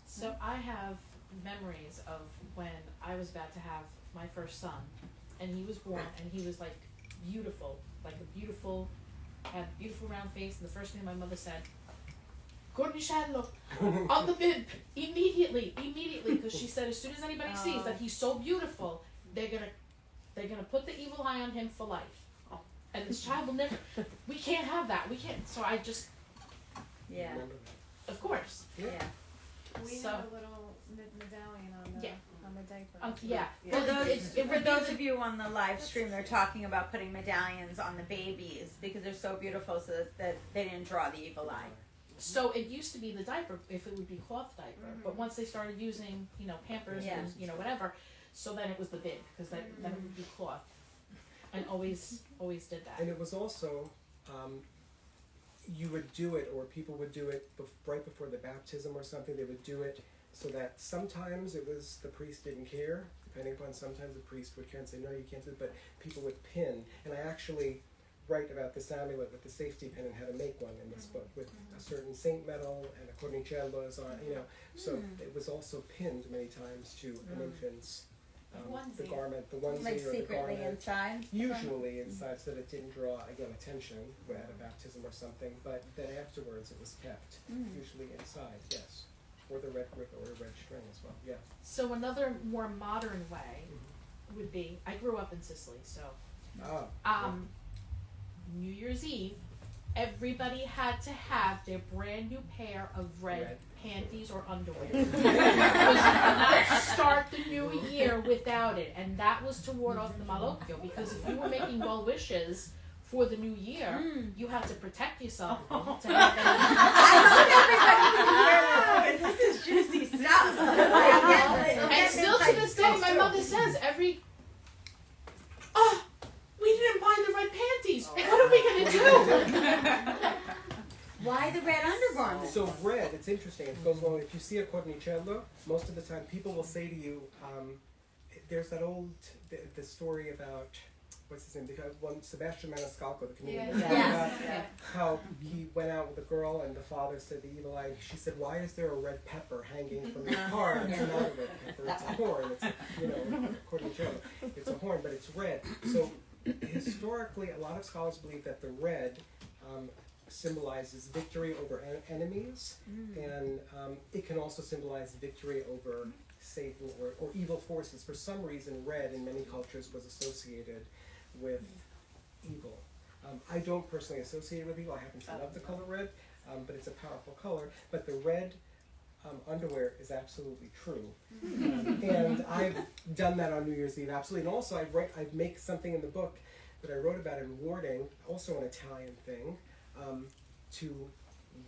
So I have memories of when I was about to have my first son, and he was born, and he was like beautiful, had a beautiful round face, and the first thing my mother said, Courtney Shadlow, on the bib, immediately, because she said as soon as anybody sees that he's so beautiful, they're gonna put the evil eye on him for life. And this child will never, we can't have that, we can't, so I just, Yeah. of course. Yeah. We So- have a little medallion on the diaper. Yeah. For those of you on the live stream, they're talking about putting medallions on the babies because they're so beautiful, so that they didn't draw the evil eye. So it used to be the diaper, if it would be cloth diaper, but once they started using, you know, Pampers Yeah. and, you know, whatever, so then it was the bib, because then it would be cloth. And always did that. And it was also, you would do it, or people would do it right before the baptism or something. They would do it so that sometimes it was the priest didn't care, depending upon, sometimes the priest would care and say, no, you can't do it, but people would pin. And I actually write about this amulet with the safety pin and how to make one in this book with a certain saint medal and a cornicella is on, you know. So it was also pinned many times to an infant's the garment, the onesie Like or the secretly garment. inside? Usually inside, so that it didn't draw, again, attention at a baptism or something, but then afterwards it was kept, usually inside, yes. Or the red grip or a red string as well, yeah. So another more modern way would be, I grew up in Sicily, so New Year's Eve, everybody had to have their brand new pair of red panties or underwear. You could not start the new year without it, and that was to ward off the malocchio, because if you were making well wishes for the new year, you had to protect yourself to have I hope everybody can hear this. This is juicy stuff. And still to this day, my mother says we didn't buy the red panties. What are we gonna do? Why the red undergarment? So red, it's interesting, it goes along, if you see a cornicello, most of the time people will say to you, there's that old, the story about, what's his name, because one Sebastian Maniscalco, the comedian, about how he went out with a girl and the father said the evil eye, she said, why is there a red pepper hanging from your car? It's not a red pepper, it's a horn, it's, you know, cornicello, it's a horn, but it's red. So historically, a lot of scholars believe that the red symbolizes victory over enemies, and it can also symbolize victory over Satan or evil forces. For some reason, red in many cultures was associated with evil. I don't personally associate it with evil. I happen to love the color red, but it's a powerful color. But the red underwear is absolutely true, and I've done that on New Year's Eve, absolutely. And also, I make something in the book that I wrote about in warding, also an Italian thing, to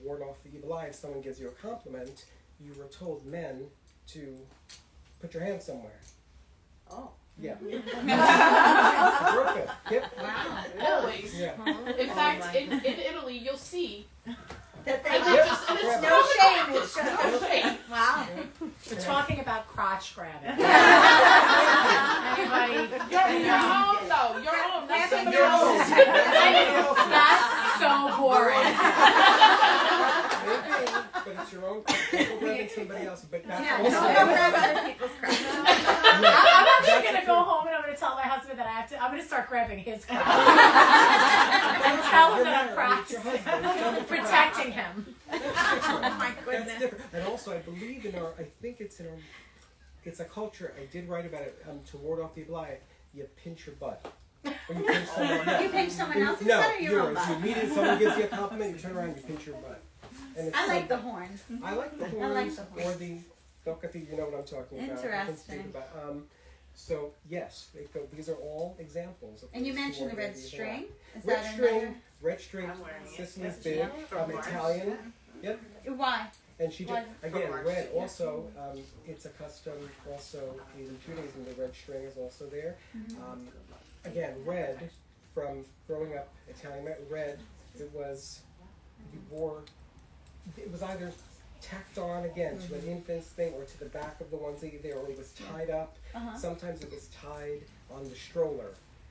ward off the evil eye. If someone gives you a compliment, you were told, men, to put your hand somewhere. Oh. Yeah. Broke it. Yep. Wow. Always. Yeah. In fact, in Italy, you'll see. That they And Yep. they're just, and it's Yeah. no shame. It's There's just no shame. wow. We're talking about crotch grabbing. You're home, though. You're home. That's somebody You're else's. home. That's so boring. Maybe, but it's your own. Don't grab somebody else. But that's Yeah, also. don't go grab other people's crap. I'm actually gonna go home and I'm gonna tell my husband that I'm gonna start grabbing his crotch. And tell him You're that I'm married, it's your practicing, husband. protecting him. Oh my That's goodness. different. And also, I believe in our. I think it's in our. It's a culture. I did write about it to ward off the evil eye. You pinch your butt. Or you pinch someone else. You pinch someone else's No, butt or your own yours. You butt? meet it. Someone gives you a compliment. You turn around. You pinch your butt. And it's I like the horns. I like the I horns like the horns. or the. Don't get the. You know what I'm talking about. I can speak Interesting. about. So yes, these are all examples. Of And you ways to mentioned the ward red off the evil string. Is eye. Red that string. Red string. I'm wearing it. Sicily's That's big. from Italian. Yep. another? Why? And she Why? just, again, March. red also, it's a custom also in Judaism, the red string is also there. Again, red, from growing up Italian, red, it was, you wore, it was either tacked on again to an infant's thing or to the back of the onesie there, or it was tied up. Uh-huh. Sometimes it was tied on the stroller.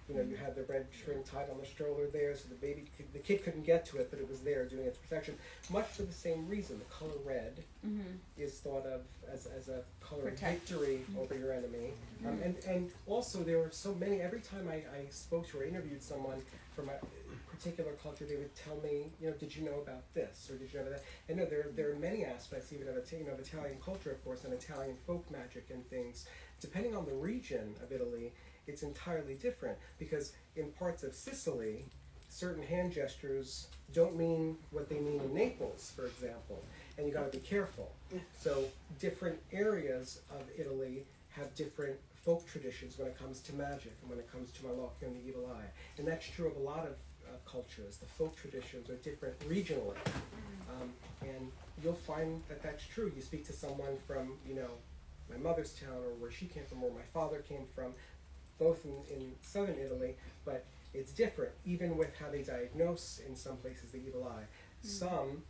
You know, you had the red string tied on the stroller there, so the kid couldn't get to it, but it was there doing its protection. Much for the same reason, the color red is thought of as a color of Protect. victory over your enemy. And also there were so many, every time I spoke to or interviewed someone from a particular culture, they would tell me, you know, did you know about this, or did you know about that? And no, there are many aspects even of Italian culture, of course, and Italian folk magic and things. Depending on the region of Italy, it's entirely different, because in parts of Sicily, certain hand gestures don't mean what they mean in Naples, for example, and you got to be careful. So different areas of Italy have different folk traditions when it comes to magic and when it comes to Malocchio and the evil eye, and that's true of a lot of cultures. The folk traditions are different regionally, and you'll find that that's true. You speak to someone from, you know, my mother's town, or where she came from, or my father came from, both in southern Italy, but it's different, even with how they diagnose in some places the evil eye. Some,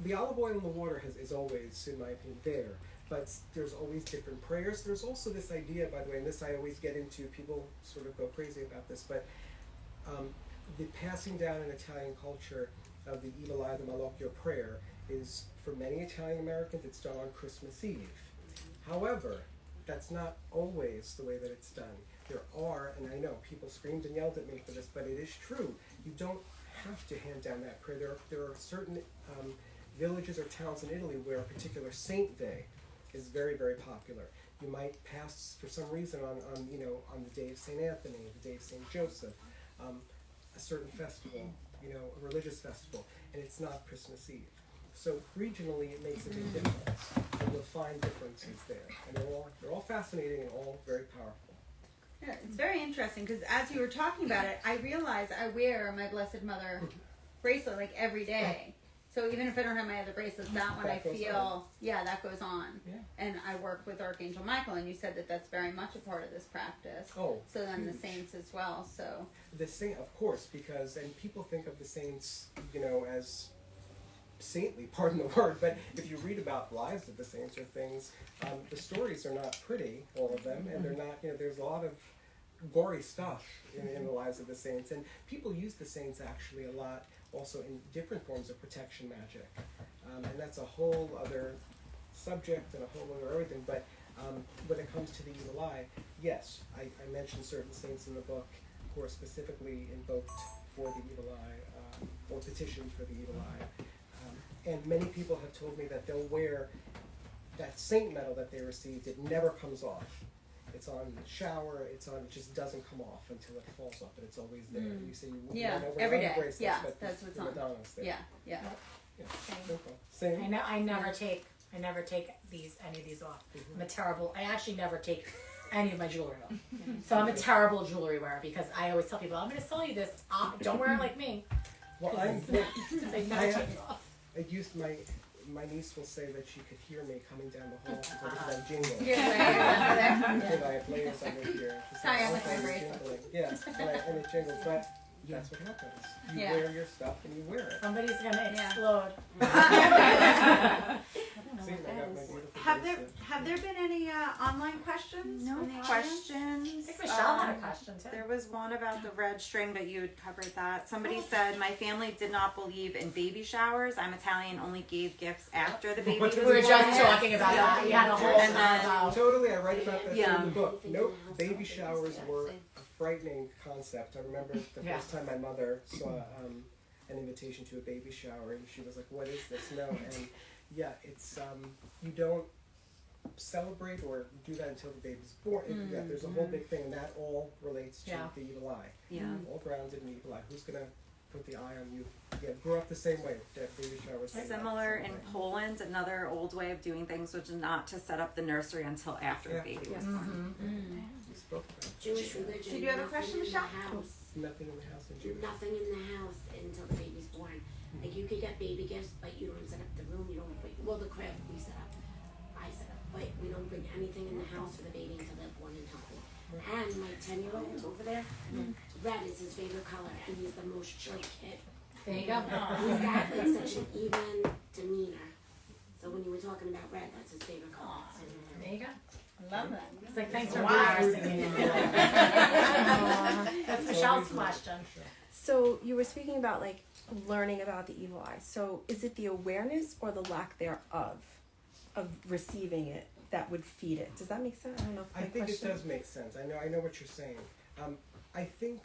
the olive oil in the water is always, in my opinion, there, but there's always different prayers. There's also this idea, by the way, and this I always get into, people sort of go crazy about this, but the passing down in Italian culture of the evil eye, the Malocchio prayer, is, for many Italian Americans, it's done on Christmas Eve. However, that's not always the way that it's done. There are, and I know people screamed and yelled at me for this, but it is true. You don't have to hand down that prayer. There are certain villages or towns in Italy where a particular saint day is very, very popular. You might pass, for some reason, on the day of St. Anthony, the day of St. Joseph, a certain festival, you know, a religious festival, and it's not Christmas Eve. So regionally, it makes a big difference, and you'll find differences there, and they're all fascinating and all very powerful. Yeah, it's very interesting because as you were talking about it, I realized I wear my Blessed Mother bracelet like every day. So even if I don't have my other bracelets, that one That I goes feel, on. yeah, that goes on. Yeah. And I work with Archangel Michael, and you said that that's very much a part of this practice. Oh, So then the huge. saints as well. So The saint, of course, because, and people think of the saints, you know, as saintly, pardon the word, but if you read about lives of the saints or things, the stories are not pretty, all of them, and they're not, you know, there's a lot of gory stuff in the lives of the saints, and people use the saints actually a lot also in different forms of protection magic, and that's a whole other subject and a whole other everything, but when it comes to the evil eye, yes, I mentioned certain saints in the book who are specifically invoked for the evil eye, or petitioned for the evil eye. And many people have told me that they'll wear that saint medal that they received, it never comes off. It's on the shower, it just doesn't come off until it falls off, but it's always there. You say you yeah, might not wear every other day. bracelets, Yeah, but that's what's the on. Madonna's there. Yeah, yeah. Yeah. Simple. Same. I never take any of these off. I'm a terrible. I actually never take any of my jewelry off. So I'm a terrible jewelry wearer because I always tell people, I'm going to sell you this. Don't wear it like me. Well, They never I take it off. I used my my niece will say that she could hear me coming down the hall because I jingle. I have layers under here. She's Sorry, I'm like, with my "Okay, bracelet." jingling." Yeah, and it jingles, but that's what happens. You Yeah. wear your stuff and you wear it. Somebody's gonna Yeah. explode. See, I got my beautiful Have bracelet. there been any online questions? No from the audience? questions. I think Michelle had a question too. There was one about the red string, but you had covered that. Somebody said, my family did not believe in baby showers. I'm Italian, only gave gifts after the baby was We born. were just talking about that. We had a whole And then- about. Totally, I write about that Yeah. in the book. Nope, baby showers were a frightening concept. I remember the Yeah. first time my mother saw an invitation to a baby shower, and she was like, "What is this?" No, and yeah, it's you don't celebrate or do that until the baby's born. Yeah, there's a whole big thing, and that all relates to Yeah. the evil eye. Yeah. All grounded in evil eye. Who's gonna put the eye on you? Yeah, grew up the same way. That baby showers. Similar in Poland, another old way of doing things, which is not to set up the nursery until after the baby was born. We spoke about Jewish religion. Did you have a nothing question, in the Michelle? house. nothing in the house in Jewish. Nothing in the house until the baby's born. Like you could get baby gifts, but you don't set up the room. You don't bring, well, the crib we set up. I set up, but we don't bring anything in the house for the baby until they're born and healthy. And my 10-year-old over there, red is his favorite color, and he's the most chill kid. There you go. He's got like such an even demeanor. So when you were talking about red, that's his favorite color. So, There you go. I love that. It's like, thanks for embarrassing me. That's Michelle's question. So you were speaking about like learning about the evil eye. So is it the awareness or the lack thereof of receiving it that would feed it? Does that make sense? I don't know if I my think question. it does make sense. I know what you're saying. I think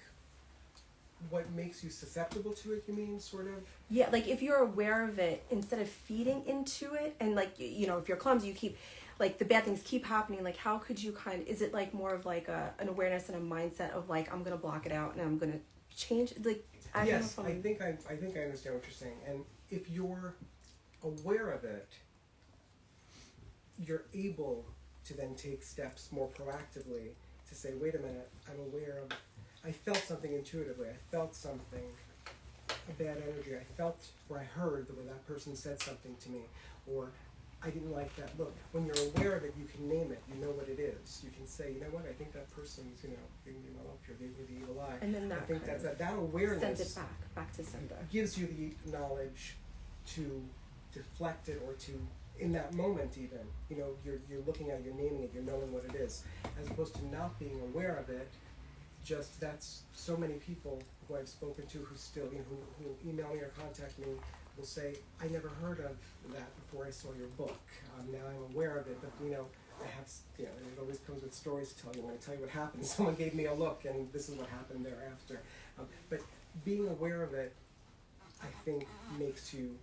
what makes you susceptible to it, you mean, sort of? Yeah, like if you're aware of it, instead of feeding into it, and like you know, if you're clumsy, you keep like the bad things keep happening. Like how could you is it like more of like an awareness and a mindset of like I'm gonna block it out and I'm gonna change? Like I Yes, don't know I if think I understand what you're saying. And if you're aware of it, you're able to then take steps more proactively to say, wait a minute, I'm aware of, I felt something intuitively, I felt something, a bad energy, I felt, or I heard the way that person said something to me, or I didn't like that look. When you're aware of it, you can name it, you know what it is. You can say, you know what, I think that person's, giving me my love here, giving me the evil eye. And then that I think kind that awareness sends it back to sender. gives you the knowledge to deflect it, or to, in that moment even, you're looking at it, you're naming it, you're knowing what it is, as opposed to not being aware of it. Just that's so many people who I've spoken to who still, who email me or contact me will say, I never heard of that before I saw your book. Now I'm aware of it, but I have, it always comes with stories to tell you. When I tell you what happened, someone gave me a look, and this is what happened thereafter. But being aware of it, I think, makes you,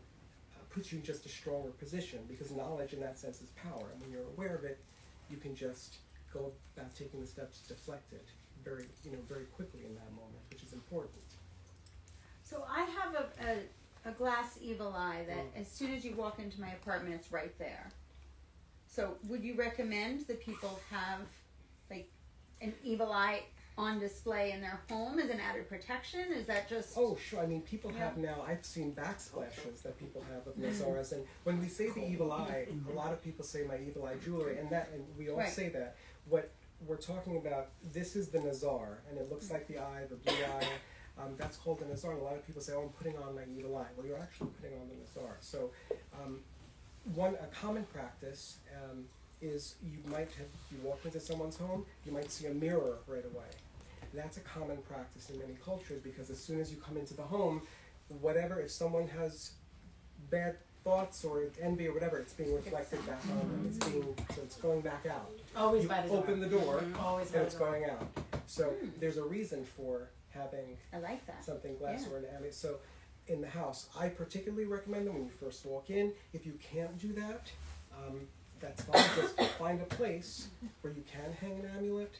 puts you in just a stronger position, because knowledge in that sense is power. And when you're aware of it, you can just go about taking the steps to deflect it very quickly in that moment, which is important. So I have a glass evil eye that as soon as you walk into my apartment, it's right there. So would you recommend that people have like an evil eye on display in their home as an added protection? Is that just... Oh, sure. I mean, people have now, I've seen backsplashes that people have of Nazaras, and when we say the evil eye, a lot of people say my evil eye jewelry, and we all Right. say that. What we're talking about, this is the Nazar, and it looks like the eye, the blue eye. That's called the Nazar, and a lot of people say, oh, I'm putting on my evil eye. Well, you're actually putting on the Nazar. So a common practice is you walk into someone's home, you might see a mirror right away. That's a common practice in many cultures, because as soon as you come into the home, if someone has bad thoughts or envy or whatever, it's being reflected back on them. It's going back out. Always You by the door. open the door, Always by and the it's door. going out. So there's a reason for having I like that. something glass Yeah. or an amulet. So in the house, I particularly recommend them when you first walk in. If you can't do that, that's fine. Just find a place where you can hang an amulet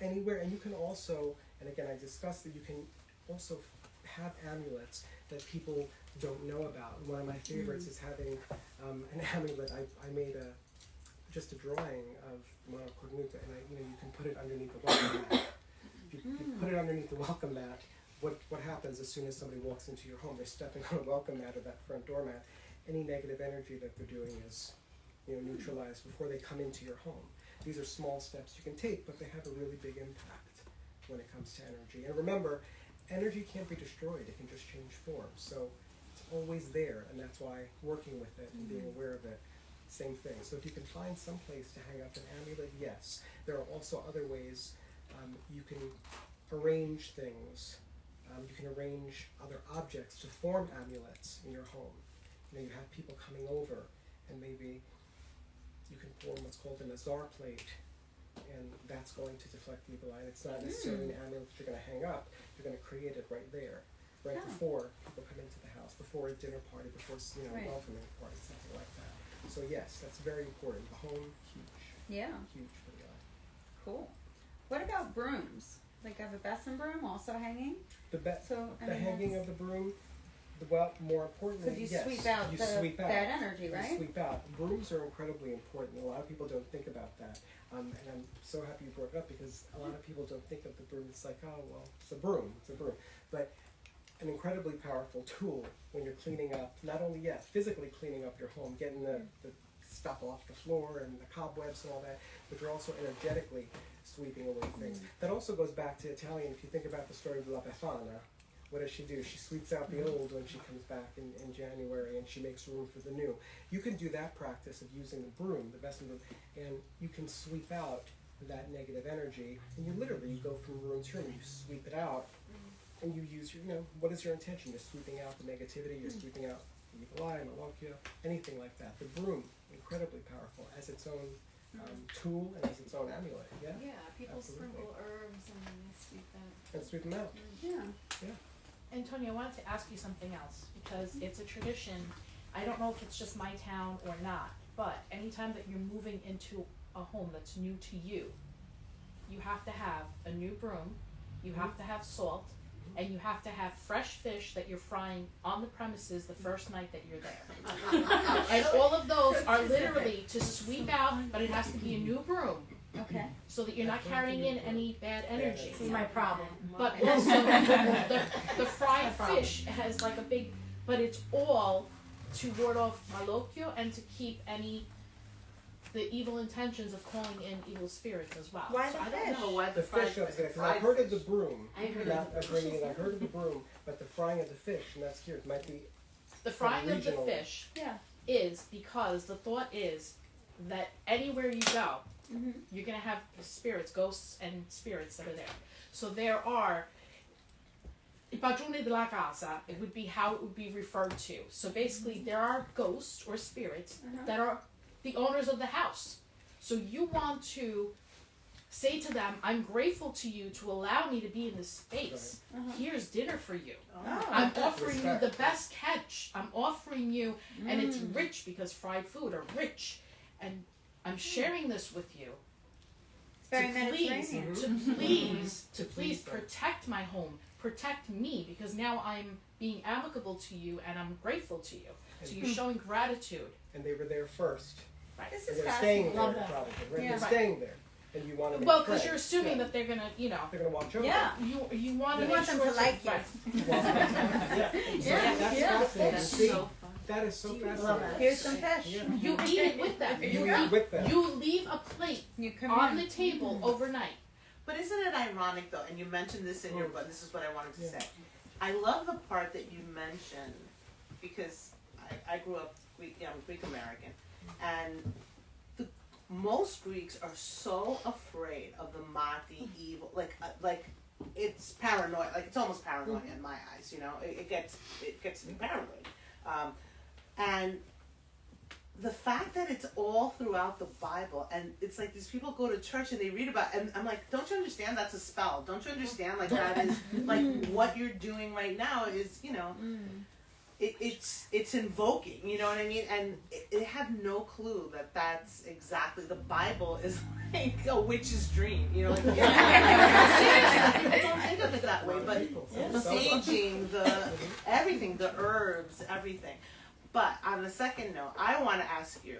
anywhere. And you can also, and again, I discussed that you can also have amulets that people don't know about. One of my favorites is having an amulet. I made just a drawing of Mona Cornuta, and you can put it underneath the welcome mat. If you put it underneath the welcome mat, what happens as soon as somebody walks into your home? They're stepping on a welcome mat or that front doormat, any negative energy that they're doing is, neutralized before they come into your home. These are small steps you can take, but they have a really big impact when it comes to energy. And remember, energy can't be destroyed, it can just change form. So it's always there, and that's why working with it and being aware of it, same thing. So if you can find some place to hang up an amulet, yes. There are also other ways you can arrange things. You can arrange other objects to form amulets in your home. You have people coming over, and maybe you can form what's called a nazar plate, and that's going to deflect the evil eye. And it's not necessarily an amulet that you're going to hang up. You're going to create it right there, right before people come into the house, before a dinner party, before a welcoming party, something like that. So yes, that's very important. The home, huge. Yeah. Huge for the eye. Cool. What about brooms? Like I have a besom broom also hanging? The hanging of the broom, more importantly, yes. Because you sweep out bad energy, right? You sweep out. Brooms are incredibly important. A lot of people don't think about that. And I'm so happy you brought it up because a lot of people don't think of the broom. It's like, oh, well, it's a broom. But an incredibly powerful tool when you're cleaning up, not only, physically cleaning up your home, getting the stuff off the floor and the cobwebs and all that, but you're also energetically sweeping away things. That also goes back to Italian. If you think about the story of La Befana, what does she do? She sweeps out the old when she comes back in January, and she makes room for the new. You can do that practice of using the broom, the besom broom, and you can sweep out that negative energy, and you go from room to room, you sweep it out, and you use your, what is your intention? You're sweeping out the negativity, you're sweeping out the evil eye, malocchio, anything like that. The broom, incredibly powerful, as its own tool and as its own amulet. Yeah. Yeah, people Absolutely. sprinkle herbs and then they sweep that. And sweep them out. Yeah. Antonio, I wanted to ask you something else because it's a tradition. I don't know if it's just my town or not, but anytime that you're moving into a home that's new to you, you have to have a new broom, you have to have salt, and you have to have fresh fish that you're frying on the premises the first night that you're there. And all of those are literally to sweep out, but it has to be a new broom. Okay. So that you're not carrying in any bad energy. This is my problem. But also, the fried fish has like a big, but it's all to ward off malocchio and to keep the evil intentions of calling in evil spirits as well. Why so the I don't fish? know Why the fish of it? Because I've heard of the broom. I've heard of the broom, but the frying of the fish, and that's here. It might be the frying of the fish is because the thought is that anywhere you go, you're going to have spirits, ghosts and spirits that are there. So there are il padrone della casa, it would be how it would be referred to. So basically there are ghosts or spirits that are the owners of the house. So you want to say to them, I'm grateful to you to allow me to be in this space. Here's dinner for you. I'm offering you the best catch. I'm offering you, and it's rich because fried food are rich. And I'm sharing this with you It's very Mediterranean. to please protect my home, protect me, because now I'm being amicable to you and I'm grateful to you. So you're showing gratitude. And they were there first. Right. This And is they're staying fascinating. there, probably. Right? Yeah. They're staying there. And you want to Well, because you're assuming that they're gonna, they're going to watch over Yeah. you want to You want them to like you. That's fascinating. See, that is so fascinating. Here's some fish. You eat it with them. You eat with them. You leave a plate You come on in. the table overnight. But isn't it ironic though, and you mentioned this in your book, this is what I wanted to say. I love the part that you mentioned because I grew up Greek, I'm Greek American, and most Greeks are so afraid of the Mati evil, like it's paranoid, like it's almost paranoia in my eyes, it gets me paranoid, and the fact that it's all throughout the Bible, and it's like these people go to church and they read about it, and I'm like, don't you understand that's a spell? Don't you understand like that is like what you're doing right now is it's invoking, you know what I mean? And it had no clue that that's exactly, the Bible is like a witch's dream, like seriously, people don't think of it that way, but the saging, the everything, the herbs, everything. But on the second note, I want to ask you,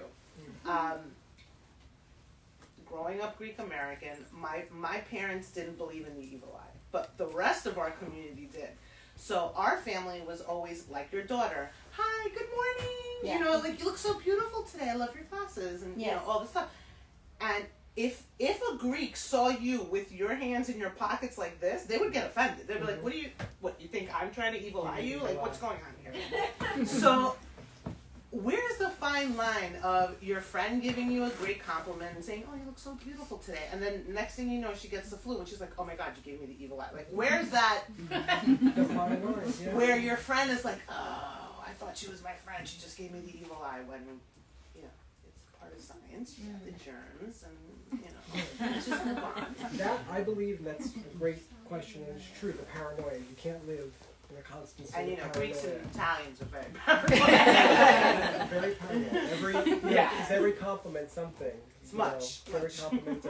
growing up Greek American, my parents didn't believe in the evil eye, but the rest of our community did. So our family was always like your daughter, hi, good morning, you know, like, you look so beautiful today. I love your glasses, and you know, all this stuff. And if a Greek saw you with your hands in your pockets like this, they would get offended. They'd be like, what, you think I'm trying to evil eye you? Like, what's going on here? So, where's the fine line of your friend giving you a great compliment and saying, oh, you look so beautiful today, and then next thing you know, she gets the flu and she's like, oh my God, you gave me the evil eye. Like, where's that The fine line, yeah. where your friend is like, oh, I thought she was my friend, she just gave me the evil eye, when, you know, it's part of science, you have the germs, and, you know, it's just move on. That, I believe that's a great question, and it's true, the paranoia. You can't live in a constant state And, you of know, paranoia. Greeks and Italians are very paranoid. Very paranoid. Is every compliment something? It's much. Every compliment,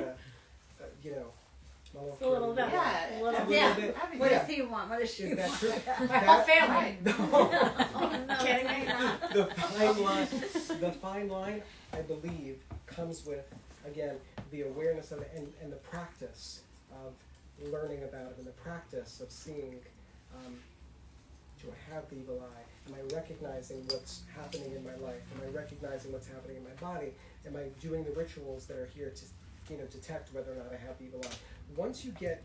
you know, It's a little bit. Yeah. A little bit. Yeah. Everything. What does he want? What does she Is that want? true? My whole family. Kidding me? The fine line, I believe, comes with, again, the awareness of it and the practice of learning about it, and the practice of seeing, do I have the evil eye? Am I recognizing what's happening in my life? Am I recognizing what's happening in my body? Am I doing the rituals that are here to, you know, detect whether or not I have the evil eye? Once you get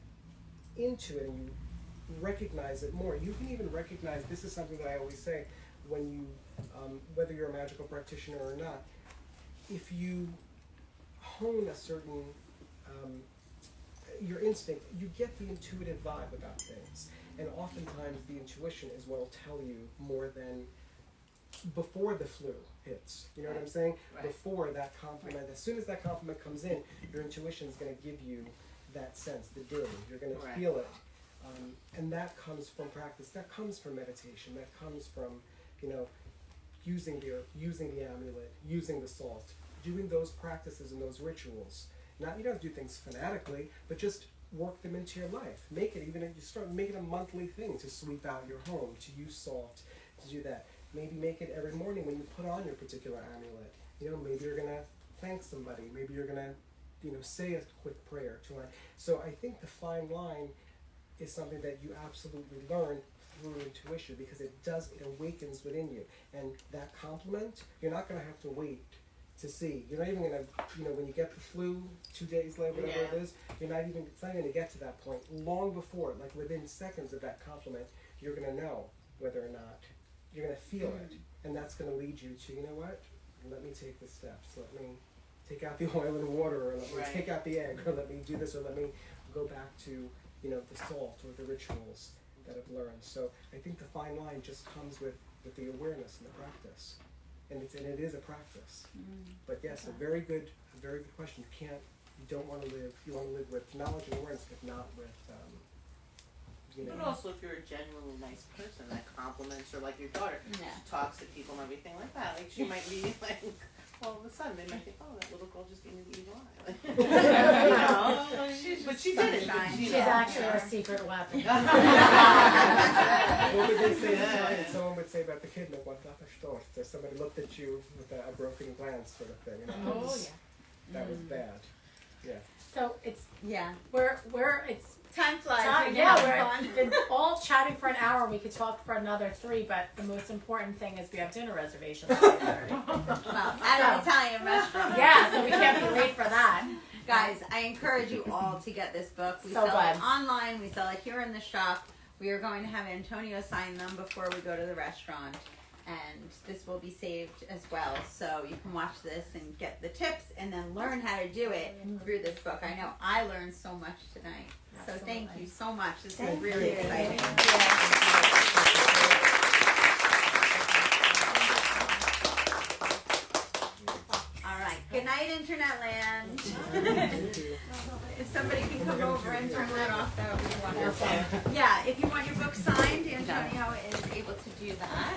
into it and you recognize it more, you can even recognize, this is something that I always say, when you, whether you're a magical practitioner or not, if you hone a certain, your instinct, you get the intuitive vibe about things. And oftentimes the intuition is what will tell you more than before the flu hits. You know what I'm saying? Right. Before that compliment, as soon as that compliment comes in, your intuition is going to give you that sense, the ding. You're going to feel it. And that comes from practice. That comes from meditation. That comes from, you know, using the earth, using the amulet, using the salt, doing those practices and those rituals. Not, you don't do things fanatically, but just work them into your life. Make it, even if you start, make it a monthly thing to sweep out your home, to use salt, to do that. Maybe make it every morning when you put on your particular amulet. You know, maybe you're gonna thank somebody. Maybe you're gonna, you know, say a quick prayer to one. So I think the fine line is something that you absolutely learn through intuition, because it awakens within you. And that compliment, you're not gonna have to wait to see. You're not even gonna, you know, when you get the flu 2 days later, whatever it is, it's not even gonna get to that point. Long before, like within seconds of that compliment, you're gonna know whether or not, you're gonna feel it. And that's gonna lead you to, you know what, let me take the steps. Let me take out the oil and water, or let me take out the egg, or let me do this, or let me go back to, you know, the salt or the rituals that I've learned. So I think the fine line just comes with the awareness and the practice. And it is a practice. But yes, a very good question. You don't want to live, you want to live with knowledge and awareness, but not with, you know. But also, if you're a genuinely nice person that compliments, or like your daughter, she talks to people and everything like that, like she might be like, all of a sudden they might think, oh, that little girl just gave me the evil eye. Like, you know, but she did it. She's actually our secret weapon. What would they say in Italian? Someone would say about the kid, if somebody looked at you with a broken glance, sort of thing. You know, that was bad. Yeah. So it's Yeah. it's Time flies. time, Yeah, we've been all chatting for an hour. We could talk for another 3, but the most important thing is we have dinner reservations. Well, at an Italian restaurant. Yeah, so we can't be late for that. Guys, I encourage you all to get this book. We So sell it good. online. We sell it here in the shop. We are going to have Antonio sign them before we go to the restaurant. And this will be saved as well. So you can watch this and get the tips and then learn how to do it through this book. I know I learned so much tonight. So thank you so much. This is really exciting. All right. Good night, Internet Land. If somebody can come over and turn that off, that would be wonderful. Yeah, if you want your book signed, Antonio is able to do that.